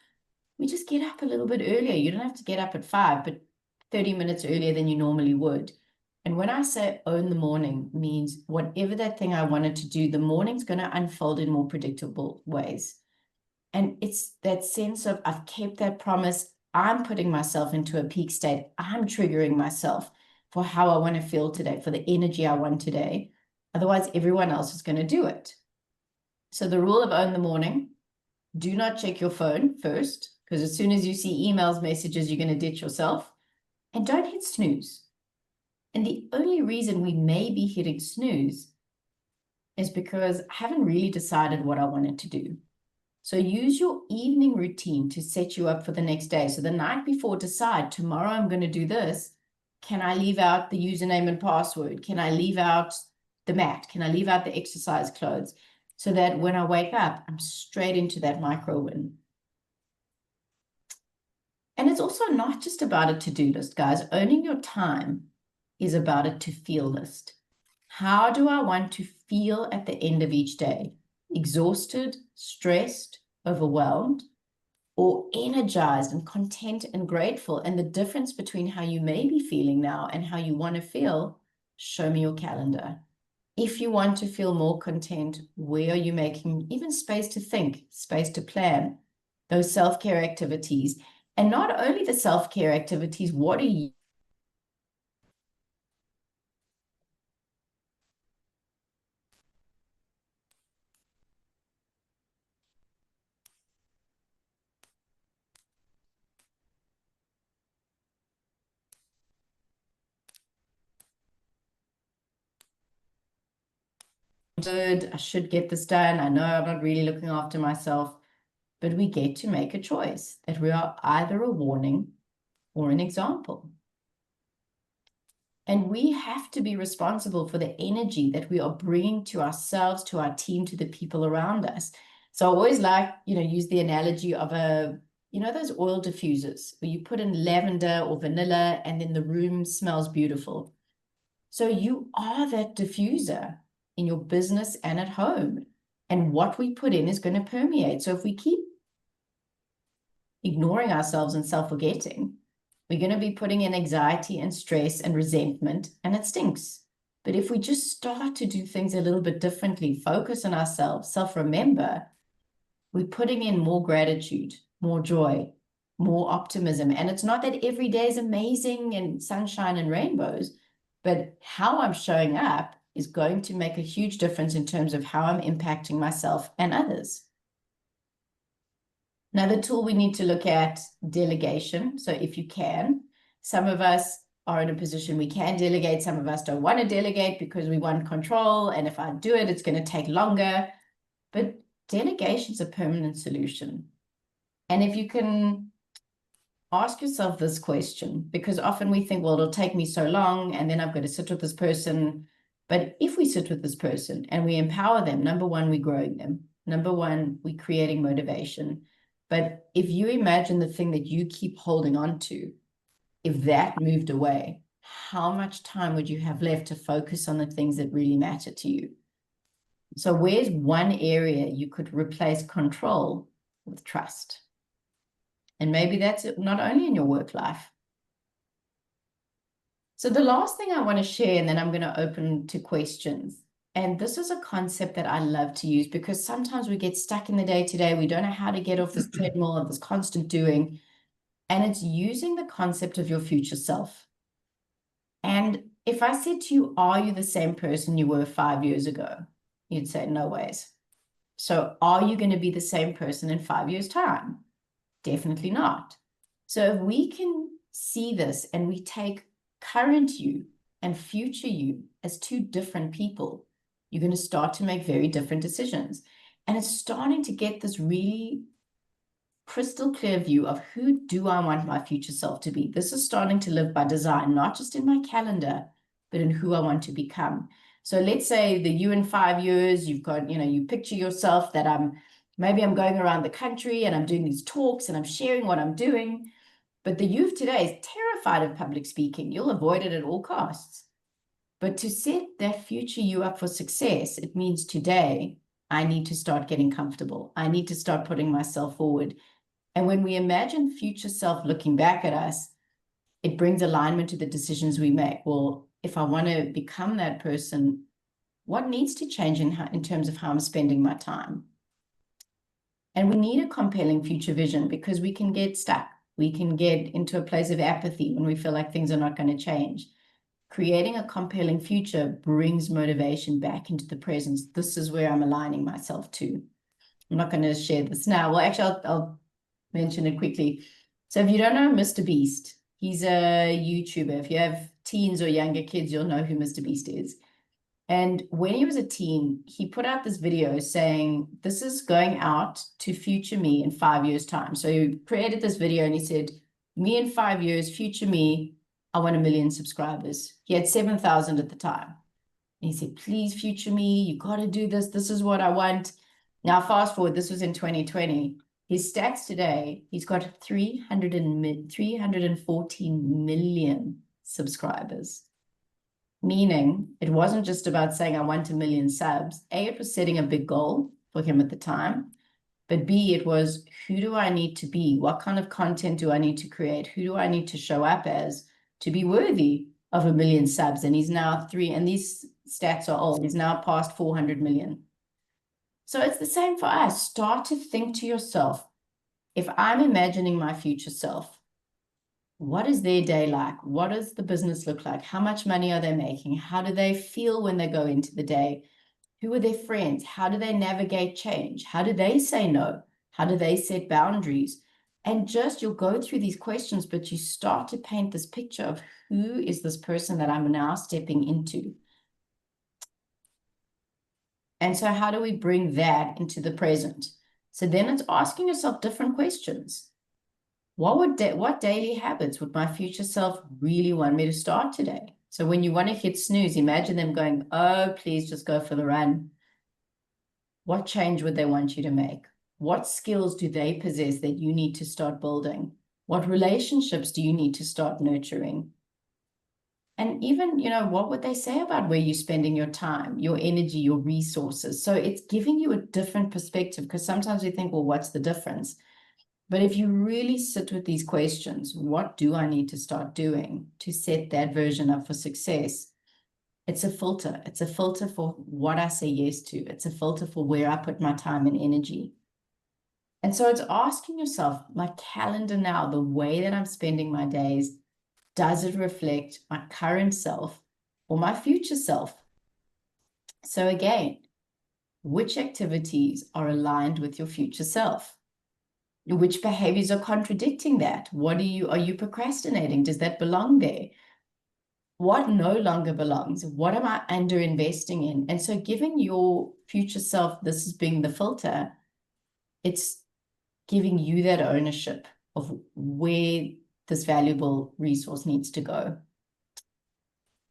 [SPEAKER 1] we just get up a little bit earlier. You don't have to get up at 5, but 30 minutes earlier than you normally would. And when I say own the morning, means whatever that thing I wanted to do, the morning's going to unfold in more predictable ways. And it's that sense of, I've kept that promise. I'm putting myself into a peak state. I'm triggering myself for how I want to feel today, for the energy I want today. Otherwise, everyone else is going to do it. So the rule of own the morning: do not check your phone first, because as soon as you see emails, messages, you're going to ditch yourself. And don't hit snooze. And the only reason we may be hitting snooze is because I haven't really decided what I wanted to do. So use your evening routine to set you up for the next day. So the night before, decide, tomorrow I'm going to do this. Can I leave out the username and password? Can I leave out the mat? Can I leave out the exercise clothes? So that when I wake up, I'm straight into that micro win. And it's also not just about a to-do list, guys. Owning your time is about a to-feel list. How do I want to feel at the end of each day? Exhausted, stressed, overwhelmed, or energized and content and grateful? And the difference between how you may be feeling now and how you want to feel, show me your calendar. If you want to feel more content, where are you making even space to think, space to plan, those self-care activities? And not only the self-care activities, what are you good, I should get this done. I know I'm not really looking after myself, but we get to make a choice that we are either a warning or an example. And we have to be responsible for the energy that we are bringing to ourselves, to our team, to the people around us. So I always like, use the analogy of those oil diffusers where you put in lavender or vanilla and then the room smells beautiful. So you are that diffuser in your business and at home. And what we put in is going to permeate. So if we keep ignoring ourselves and self-forgetting, we're going to be putting in anxiety and stress and resentment, and it stinks. But if we just start to do things a little bit differently, focus on ourselves, self-remember, we're putting in more gratitude, more joy, more optimism. And it's not that every day is amazing and sunshine and rainbows, but how I'm showing up is going to make a huge difference in terms of how I'm impacting myself and others. Another tool we need to look at, delegation. So if you can, some of us are in a position we can delegate. Some of us don't want to delegate because we want control. And if I do it, it's going to take longer. But delegation is a permanent solution. And if you can ask yourself this question, because often we think, well, it'll take me so long and then I've got to sit with this person. But if we sit with this person and we empower them, number one, we're growing them. Number one, we're creating motivation. But if you imagine the thing that you keep holding on to, if that moved away, how much time would you have left to focus on the things that really matter to you? So where's one area you could replace control with trust? And maybe that's not only in your work life. So the last thing I want to share, and then I'm going to open to questions. And this is a concept that I love to use because sometimes we get stuck in the day-to-day. We don't know how to get off this treadmill of this constant doing. And it's using the concept of your future self. And if I said to you, are you the same person you were 5 years ago? You'd say, no ways. So are you going to be the same person in 5 years' time? Definitely not. So if we can see this and we take current you and future you as two different people, you're going to start to make very different decisions. And it's starting to get this really crystal clear view of who do I want my future self to be. This is starting to live by design, not just in my calendar, but in who I want to become. So let's say the you in 5 years, you've got, you picture yourself that maybe I'm going around the country and I'm doing these talks and I'm sharing what I'm doing. But the you of today is terrified of public speaking. You'll avoid it at all costs. But to set that future you up for success, it means today I need to start getting comfortable. I need to start putting myself forward. And when we imagine future self looking back at us, it brings alignment to the decisions we make. Well, if I want to become that person, what needs to change in terms of how I'm spending my time? And we need a compelling future vision because we can get stuck. We can get into a place of apathy when we feel like things are not going to change. Creating a compelling future brings motivation back into the present. This is where I'm aligning myself to. I'm not going to share this now. Well, actually, I'll mention it quickly. So if you don't know Mr. Beast, he's a YouTuber. If you have teens or younger kids, you'll know who Mr. Beast is. And when he was a teen, he put out this video saying, this is going out to future me in 5 years' time. So he created this video and he said, me in 5 years, future me, I want 1 million subscribers. He had 7,000 at the time. And he said, please, future me, you got to do this. This is what I want. Now, fast forward, this was in 2020. His stats today, he's got 314 million subscribers. Meaning it wasn't just about saying I want 1 million subs. A, it was setting a big goal for him at the time. But B, it was who do I need to be? What kind of content do I need to create? Who do I need to show up as to be worthy of 1 million subs? And he's now and these stats are old. He's now past 400 million. So it's the same for us. Start to think to yourself, if I'm imagining my future self, what is their day like? What does the business look like? How much money are they making? How do they feel when they go into the day? Who are their friends? How do they navigate change? How do they say no? How do they set boundaries? And just you'll go through these questions, but you start to paint this picture of who is this person that I'm now stepping into. And so how do we bring that into the present? So then it's asking yourself different questions. What daily habits would my future self really want me to start today? So when you want to hit snooze, imagine them going, oh, please just go for the run. What change would they want you to make? What skills do they possess that you need to start building? What relationships do you need to start nurturing? And even, what would they say about where you're spending your time, your energy, your resources? So it's giving you a different perspective, because sometimes we think, well, what's the difference? But if you really sit with these questions, what do I need to start doing to set that version up for success? It's a filter. It's a filter for what I say yes to. It's a filter for where I put my time and energy. And so it's asking yourself, my calendar now, the way that I'm spending my days, does it reflect my current self or my future self? So again, which activities are aligned with your future self? Which behaviors are contradicting that? Are you procrastinating? Does that belong there? What no longer belongs? What am I under investing in? And so giving your future self, this is being the filter, it's giving you that ownership of where this valuable resource needs to go.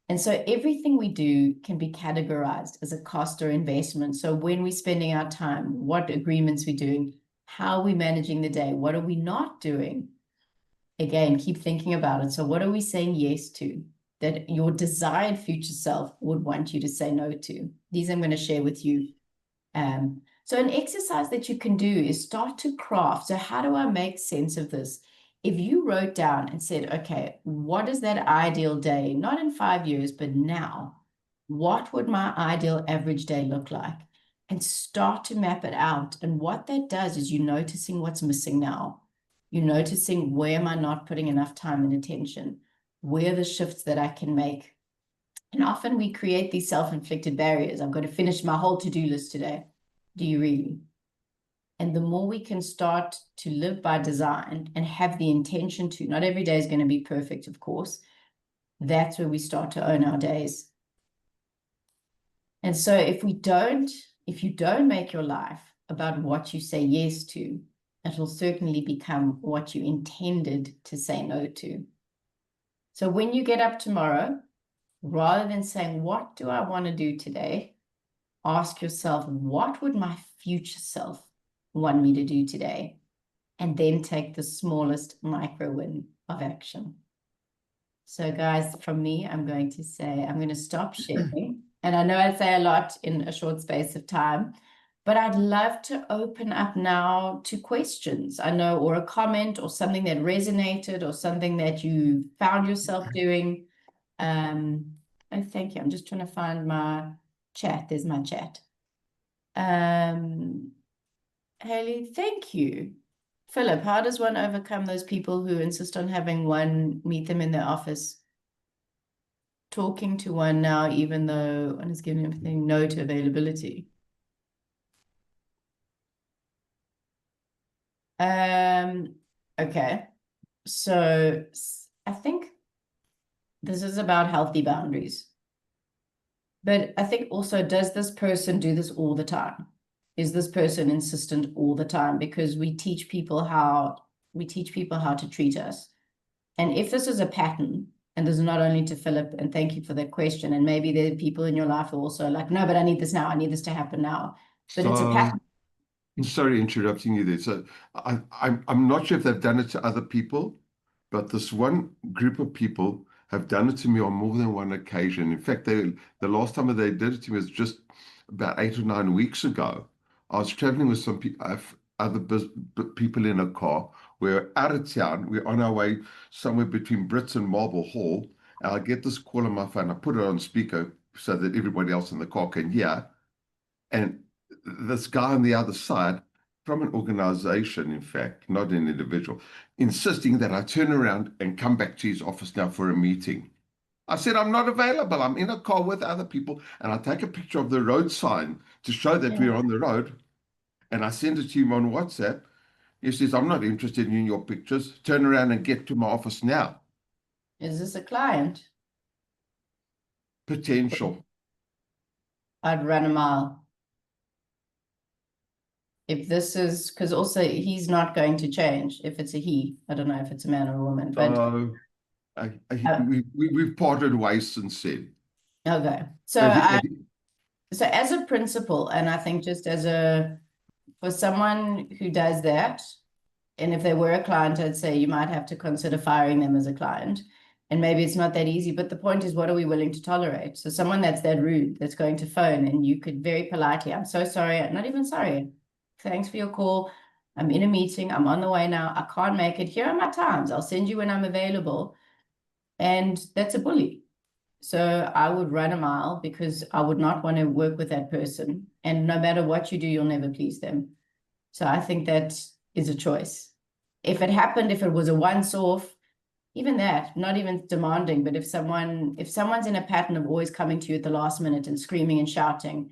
[SPEAKER 1] And so everything we do can be categorized as a cost or investment. So when we're spending our time, what agreements we're doing, how are we managing the day? What are we not doing? Again, keep thinking about it. So what are we saying yes to that your desired future self would want you to say no to? These I'm going to share with you. So an exercise that you can do is start to craft. So how do I make sense of this? If you wrote down and said, okay, what is that ideal day? Not in 5 years, but now. What would my ideal average day look like? And start to map it out. And what that does is you're noticing what's missing now. You're noticing, where am I not putting enough time and attention? Where are the shifts that I can make? And often we create these self-inflicted barriers. I'm going to finish my whole to-do list today. Do you really? And the more we can start to live by design and have the intention to, not every day is going to be perfect, of course, that's where we start to own our days. And so if you don't make your life about what you say yes to, it will certainly become what you intended to say no to. So when you get up tomorrow, rather than saying, what do I want to do today? Ask yourself, what would my future self want me to do today? And then take the smallest micro win of action. So guys, from me, I'm going to stop sharing. And I know I say a lot in a short space of time, but I'd love to open up now to questions. I know, or a comment, or something that resonated, or something that you found yourself doing. Oh, thank you. I'm just trying to find my chat. There's my chat. Haley, thank you. Philip, how does one overcome those people who insist on having one meet them in their office? Talking to one now, even though one is giving everything no to availability. Okay. So I think this is about healthy boundaries. But I think also, does this person do this all the time? Is this person insistent all the time? Because we teach people how to treat us. And if this is a pattern, and this is not only to Philip, and thank you for that question, and maybe there are people in your life who are also like, no, but I need this now. I need this to happen now. But it's a pattern.
[SPEAKER 2] Sorry, interrupting you there. So I'm not sure if they've done it to other people, but this one group of people have done it to me on more than one occasion. In fact, the last time they did it to me was just about 8 or 9 weeks ago. I was traveling with some other people in a car. We're out of town. We're on our way somewhere between Brits and Marble Hall. And I get this call on my phone. I put it on speaker so that everybody else in the car can hear. And this guy on the other side, from an organization, in fact, not an individual, insisting that I turn around and come back to his office now for a meeting. I said, I'm not available. I'm in a car with other people. And I take a picture of the road sign to show that we're on the road. And I send it to him on WhatsApp. He says, I'm not interested in your pictures. Turn around and get to my office now.
[SPEAKER 1] Is this a client?
[SPEAKER 2] Potential.
[SPEAKER 1] I'd run a mile. If this is, because also he's not going to change if it's a he. I don't know if it's a man or a woman, but uh,
[SPEAKER 2] We've parted ways since then.
[SPEAKER 1] okay. So so as a principal, and I think just for someone who does that, and if they were a client, I'd say you might have to consider firing them as a client. And maybe it's not that easy, but the point is, what are we willing to tolerate? So someone that's that rude, that's going to phone, and you could very politely, I'm so sorry, not even sorry. Thanks for your call. I'm in a meeting. I'm on the way now. I can't make it. Here are my times. I'll send you when I'm available. And that's a bully. So I would run a mile because I would not want to work with that person. And no matter what you do, you'll never please them. So I think that is a choice. If it happened, if it was a once off, even that, not even demanding, but if someone's in a pattern of always coming to you at the last minute and screaming and shouting,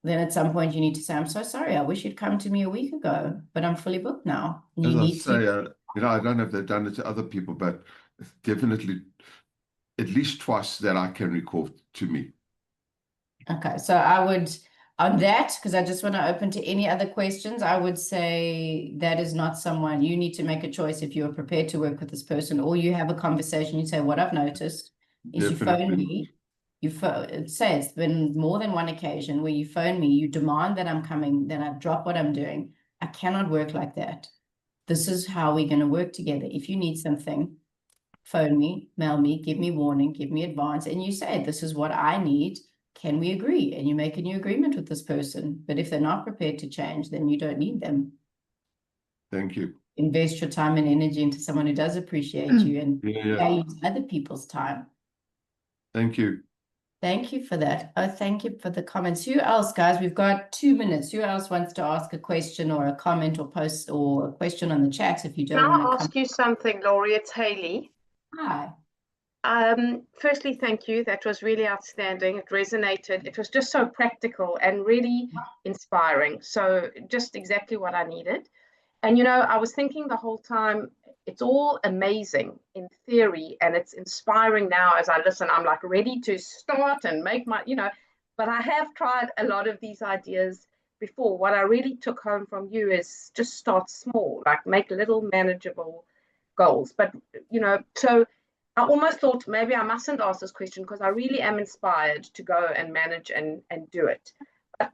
[SPEAKER 1] then at some point you need to say, I'm so sorry, I wish you'd come to me a week ago, but I'm fully booked now. And you need to.
[SPEAKER 2] I don't know if they've done it to other people, but definitely at least twice that I can recall to me.
[SPEAKER 1] Okay, so I would, on that, because I just want to open to any other questions, I would say that is not someone, you need to make a choice if you're prepared to work with this person, or you have a conversation, you say, what I've noticed is you phone me, say it's been more than one occasion where you phone me, you demand that I'm coming, then I drop what I'm doing. I cannot work like that. This is how we're going to work together. If you need something, phone me, mail me, give me warning, give me advance, and you say, this is what I need. Can we agree? And you make a new agreement with this person. But if they're not prepared to change, then you don't need them.
[SPEAKER 2] Thank you.
[SPEAKER 1] Invest your time and energy into someone who does appreciate you and values other people's time.
[SPEAKER 2] Thank you.
[SPEAKER 1] Thank you for that. Oh, thank you for the comments. Who else, guys? We've got 2 minutes. Who else wants to ask a question or a comment or post or a question on the chat if you don't want to
[SPEAKER 3] Can I ask you something, Laurie? It's Hayley.
[SPEAKER 1] Hi.
[SPEAKER 3] Firstly, thank you. That was really outstanding. It resonated. It was just so practical and really inspiring. So just exactly what I needed. And, I was thinking the whole time, it's all amazing in theory, and it's inspiring now as I listen. I'm like ready to start and make but I have tried a lot of these ideas before. What I really took home from you is just start small, like make little manageable goals. But, so I almost thought maybe I mustn't ask this question because I really am inspired to go and manage and do it. But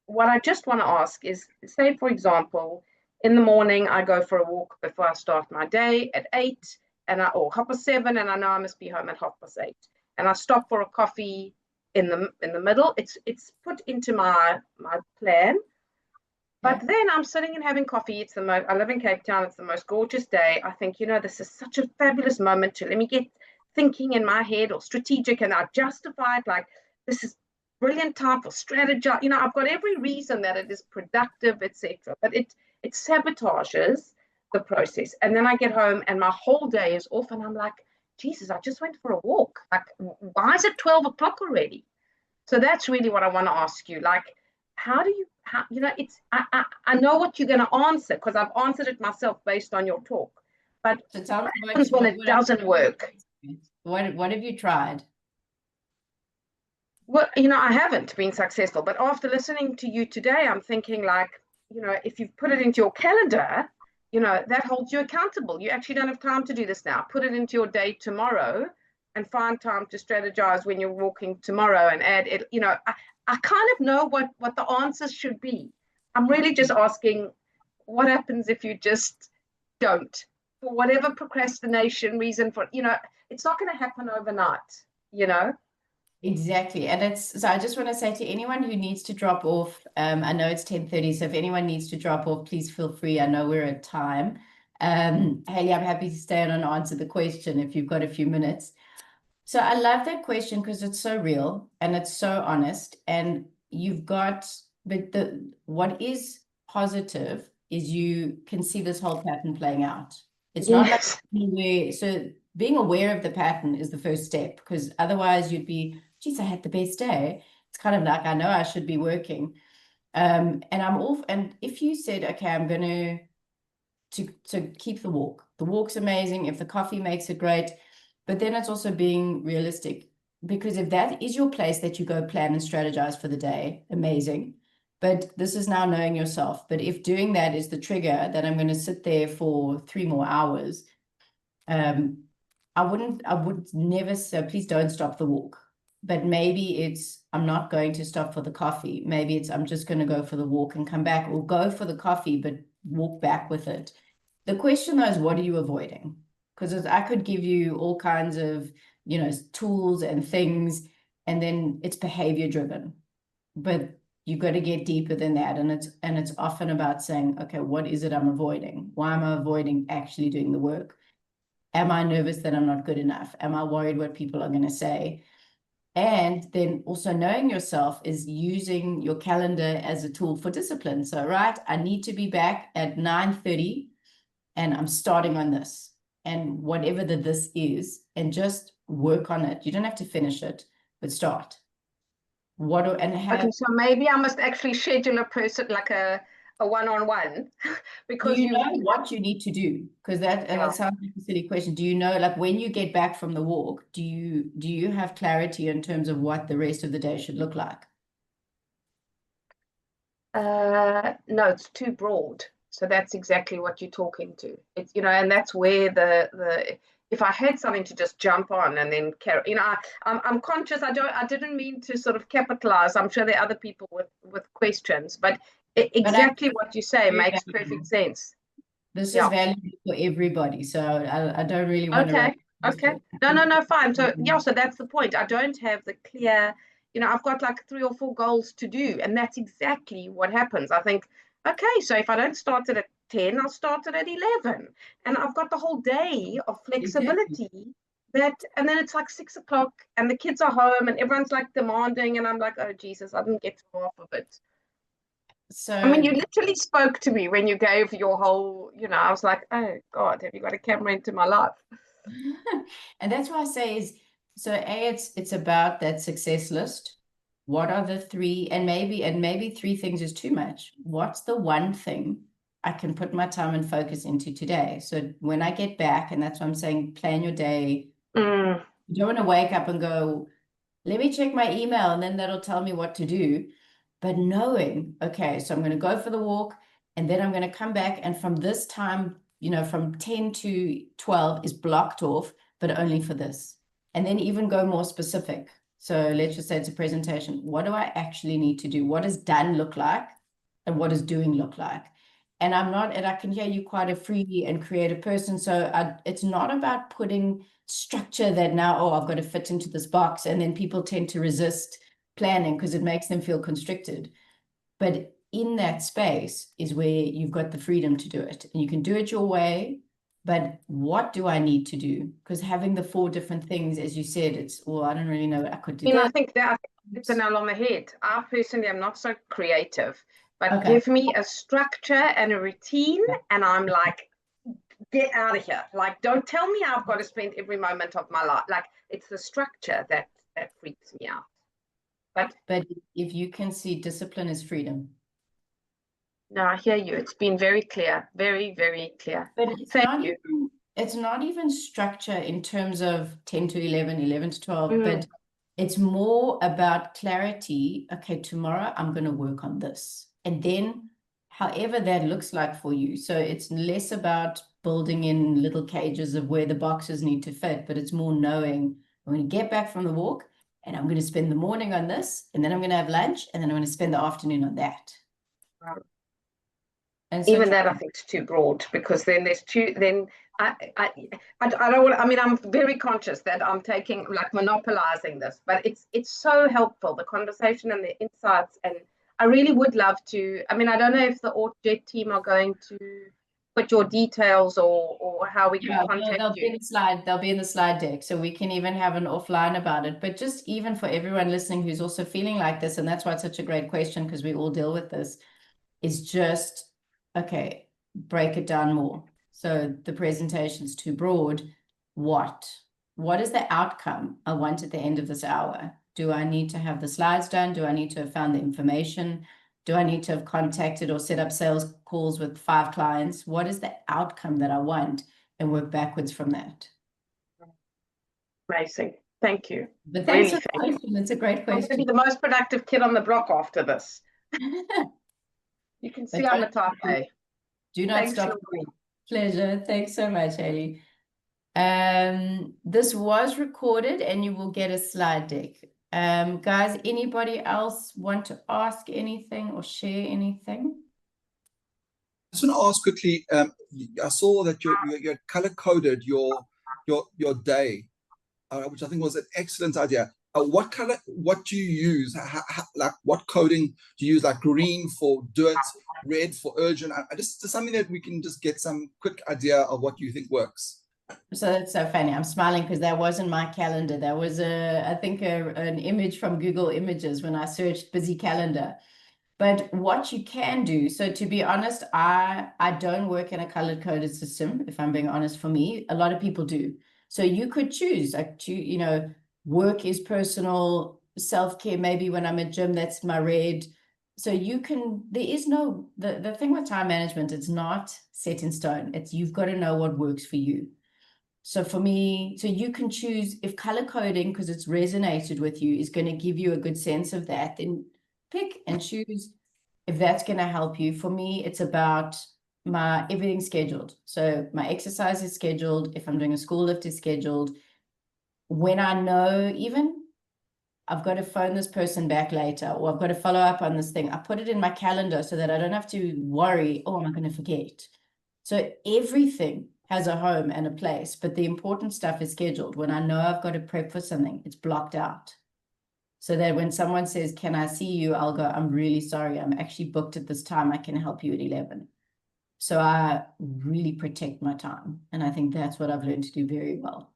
[SPEAKER 3] what I just want to ask is, say, for example, in the morning, I go for a walk before I start my day at 8 or 7:30, and I know I must be home at 8:30. And I stop for a coffee in the middle. It's put into my plan. But then I'm sitting and having coffee. I live in Cape Town. It's the most gorgeous day. I think, this is such a fabulous moment to let me get thinking in my head or strategic, and I justify it like this is brilliant time for strategy. I've got every reason that it is productive, etc. But it sabotages the process. And then I get home and my whole day is off, and I'm like, Jesus, I just went for a walk. Like, why is it 12 o'clock already? So that's really what I want to ask you. Like, I know what you're going to answer because I've answered it myself based on your talk. But what happens when it doesn't work?
[SPEAKER 1] What have you tried?
[SPEAKER 3] Well, I haven't been successful, but after listening to you today, I'm thinking like, if you've put it into your calendar, that holds you accountable. You actually don't have time to do this now. Put it into your day tomorrow and find time to strategize when you're walking tomorrow and add it. I kind of know what the answers should be. I'm really just asking what happens if you just don't, for whatever procrastination reason it's not going to happen overnight,
[SPEAKER 1] Exactly. And so I just want to say to anyone who needs to drop off, I know it's 10:30, so if anyone needs to drop off, please feel free. I know we're at time. Hayley, I'm happy to stay on and answer the question if you've got a few minutes. So I love that question because it's so real and it's so honest. And but what is positive is you can see this whole pattern playing out. It's not like so being aware of the pattern is the first step, because otherwise you'd be, geez, I had the best day. It's kind of like, I know I should be working. And I'm off. And if you said, okay, I'm going to keep the walk. The walk's amazing. If the coffee makes it great. But then it's also being realistic, because if that is your place that you go plan and strategize for the day, amazing. But this is now knowing yourself. But if doing that is the trigger that I'm going to sit there for 3 more hours, I would never say, please don't stop the walk. But maybe it's, I'm not going to stop for the coffee. Maybe it's, I'm just going to go for the walk and come back, or go for the coffee, but walk back with it. The question though is, what are you avoiding? Because I could give you all kinds of, tools and things, and then it's behavior driven. But you've got to get deeper than that. And it's often about saying, okay, what is it I'm avoiding? Why am I avoiding actually doing the work? Am I nervous that I'm not good enough? Am I worried what people are going to say? And then also knowing yourself is using your calendar as a tool for discipline. So, right, I need to be back at 9:30 and I'm starting on this, and whatever this is, and just work on it. You don't have to finish it, but start.
[SPEAKER 3] Okay, so maybe I must actually schedule a person, like a one-on-one, because
[SPEAKER 1] do you know what you need to do? Because that sounds like a silly question. Do you know, like, when you get back from the walk, do you have clarity in terms of what the rest of the day should look like?
[SPEAKER 3] No, it's too broad. So that's exactly what you're talking to. It's, and that's where the if I had something to just jump on and then carry, I'm conscious. I didn't mean to sort of capitalize. I'm sure there are other people with questions, but exactly what you say makes perfect sense.
[SPEAKER 1] This is valuable for everybody, so I don't really want to.
[SPEAKER 3] Okay. No, fine. So so that's the point. I don't have the clear, I've got like 3 or 4 goals to do, and that's exactly what happens. I think, okay, so if I don't start it at 10, I'll start it at 11, and I've got the whole day of flexibility. And then it's like 6 o'clock, and the kids are home, and everyone's like demanding, and I'm like, oh Jesus, I didn't get to half of it.
[SPEAKER 1] So
[SPEAKER 3] I mean, you literally spoke to me when you gave your whole, I was like, oh God, have you got a camera into my life?
[SPEAKER 1] And that's why I say is, so it's about that success list. What are the 3, and maybe 3 things is too much. What's the one thing I can put my time and focus into today? So when I get back, and that's what I'm saying, plan your day. You don't want to wake up and go, let me check my email, and then that'll tell me what to do. But knowing, okay, so I'm going to go for the walk, and then I'm going to come back, and from this time, from 10 to 12 is blocked off, but only for this. And then even go more specific. So let's just say it's a presentation. What do I actually need to do? What does done look like? And what does doing look like? And I can hear you quite a free and creative person. So it's not about putting structure that now, I've got to fit into this box. And then people tend to resist planning because it makes them feel constricted. But in that space is where you've got the freedom to do it, and you can do it your way. But what do I need to do? Because having the 4 different things, as you said, it's, I don't really know what I could do.
[SPEAKER 3] I think that it's a nail on the head. I personally am not so creative, but give me a structure and a routine, and I'm like, get out of here. Like, don't tell me I've got to spend every moment of my life. Like, it's the structure that freaks me out.
[SPEAKER 1] But if you can see, discipline is freedom.
[SPEAKER 3] No, I hear you. It's been very clear, very, very clear.
[SPEAKER 1] But it's not even structure in terms of 10 to 11, 11 to 12, but it's more about clarity. Okay, tomorrow I'm going to work on this. And then however that looks like for you. So it's less about building in little cages of where the boxes need to fit, but it's more knowing, I'm going to get back from the walk, and I'm going to spend the morning on this, and then I'm going to have lunch, and then I'm going to spend the afternoon on that.
[SPEAKER 3] Wow.
[SPEAKER 1] And so
[SPEAKER 3] even that I think is too broad, because then there's I don't want, I mean, I'm very conscious that I'm taking, like, monopolizing this, but it's so helpful, the conversation and the insights, and I really would love to. I mean, I don't know if the AutoJet team are going to put your details or how we can contact
[SPEAKER 1] they'll
[SPEAKER 3] you.
[SPEAKER 1] They'll be in the slide deck, so we can even have an offline about it. But just even for everyone listening who's also feeling like this, and that's why it's such a great question, because we all deal with this, is just, okay, break it down more. So the presentation's too broad. What is the outcome I want at the end of this hour? Do I need to have the slides done? Do I need to have found the information? Do I need to have contacted or set up sales calls with 5 clients? What is the outcome that I want, and work backwards from that?
[SPEAKER 3] Amazing. Thank you.
[SPEAKER 1] But thanks for the question. It's a great question.
[SPEAKER 3] I'm going to be the most productive kid on the block after this. You can
[SPEAKER 1] But
[SPEAKER 3] see I'm a
[SPEAKER 1] don't-
[SPEAKER 3] type A.
[SPEAKER 1] Do not
[SPEAKER 3] Thanks,
[SPEAKER 1] stop.
[SPEAKER 3] Lorraine.
[SPEAKER 1] Pleasure. Thanks so much, Haley. This was recorded and you will get a slide deck. Guys, anybody else want to ask anything or share anything?
[SPEAKER 4] I just want to ask quickly. I saw that you had color coded your day, which I think was an excellent idea. What color? What do you use? Like what coding do you use? Like green for do it, red for urgent. Just something that we can just get some quick idea of what you think works.
[SPEAKER 1] So that's so funny. I'm smiling because that wasn't my calendar. That was I think an image from Google Images when I searched busy calendar. But what you can do, so to be honest, I don't work in a colored coded system, if I'm being honest. For me, a lot of people do. So you could choose, like, you know, work is personal, self-care, maybe when I'm at gym, that's my red. So you can, there is no, the thing with time management, it's not set in stone. It's, you've got to know what works for you. So for me, so you can choose if color coding, because it's resonated with you, is going to give you a good sense of that, then pick and choose if that's going to help you. For me, it's about my everything scheduled. So my exercise is scheduled. If I'm doing a school lift, is scheduled. When I know even I've got to phone this person back later, or I've got to follow up on this thing, I put it in my calendar so that I don't have to worry, oh, am I going to forget? So everything has a home and a place, but the important stuff is scheduled. When I know I've got to prep for something, it's blocked out. So that when someone says, can I see you? I'll go, I'm really sorry. I'm actually booked at this time. I can help you at 11. So I really protect my time. And I think that's what I've learned to do very well.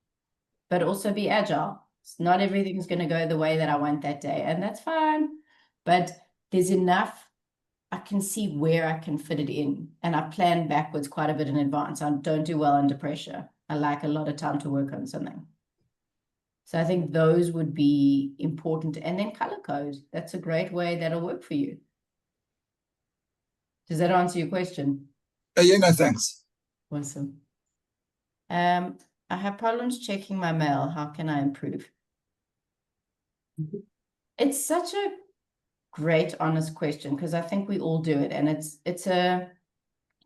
[SPEAKER 1] But also be agile. Not everything's going to go the way that I want that day. And that's fine. But there's enough. I can see where I can fit it in. And I plan backwards quite a bit in advance. I don't do well under pressure. I like a lot of time to work on something. So I think those would be important. And then color code. That's a great way that'll work for you. Does that answer your question?
[SPEAKER 4] Yeah, no, thanks.
[SPEAKER 1] Awesome. I have problems checking my mail. How can I improve? It's such a great, honest question, because I think we all do it. And it's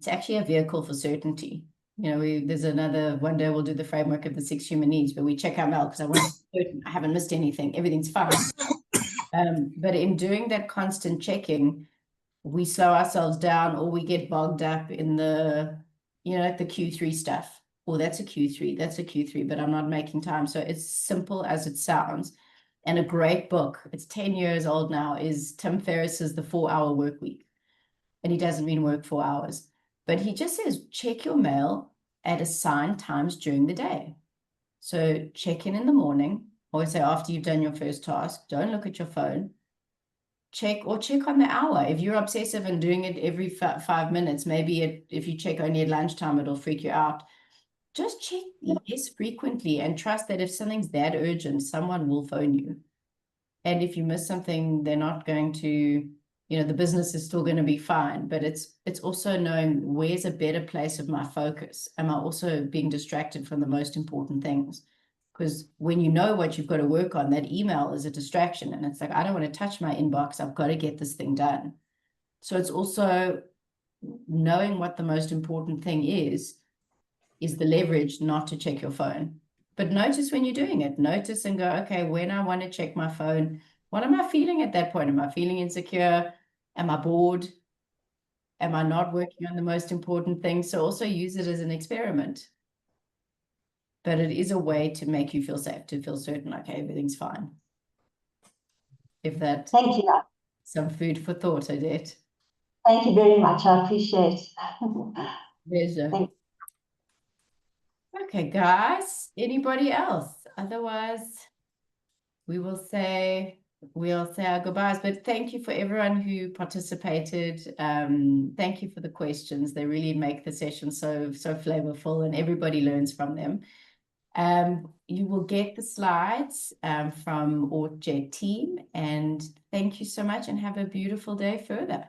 [SPEAKER 1] actually a vehicle for certainty. You know, there's another, one day we'll do the framework of the 6 human needs, but we check our mail because I want to be certain I haven't missed anything. Everything's fine. But in doing that constant checking, we slow ourselves down, or we get bogged up in the, you know, the Q3 stuff. Or that's a Q3, that's a Q3, but I'm not making time. So it's simple as it sounds. And a great book, it's 10 years old now, is Tim Ferriss's The 4-Hour Workweek. And he doesn't mean work 4 hours. But he just says, check your mail at assigned times during the day. So check in the morning, or say after you've done your first task, don't look at your phone. Check on the hour. If you're obsessive and doing it every 5 minutes, maybe if you check only at lunchtime, it'll freak you out. Just check less frequently and trust that if something's that urgent, someone will phone you. And if you miss something, they're not going to, you know, the business is still going to be fine, but it's also knowing where's a better place of my focus. Am I also being distracted from the most important things? Because when you know what you've got to work on, that email is a distraction. And it's like, I don't want to touch my inbox. I've got to get this thing done. So it's also knowing what the most important thing is the leverage not to check your phone. But notice when you're doing it, notice and go, okay, when I want to check my phone, what am I feeling at that point? Am I feeling insecure? Am I bored? Am I not working on the most important things? So also use it as an experiment. But it is a way to make you feel safe, to feel certain, okay, everything's fine. If that,
[SPEAKER 5] Thank you.
[SPEAKER 1] some food for thought, Odette.
[SPEAKER 5] Thank you very much. I appreciate
[SPEAKER 1] Pleasure.
[SPEAKER 5] Thank
[SPEAKER 1] Okay, guys, anybody else? Otherwise, we'll say our goodbyes, but thank you for everyone who participated. Thank you for the questions. They really make the session so flavorful, and everybody learns from them. You will get the slides from OrtJet team, and thank you so much and have a beautiful day further.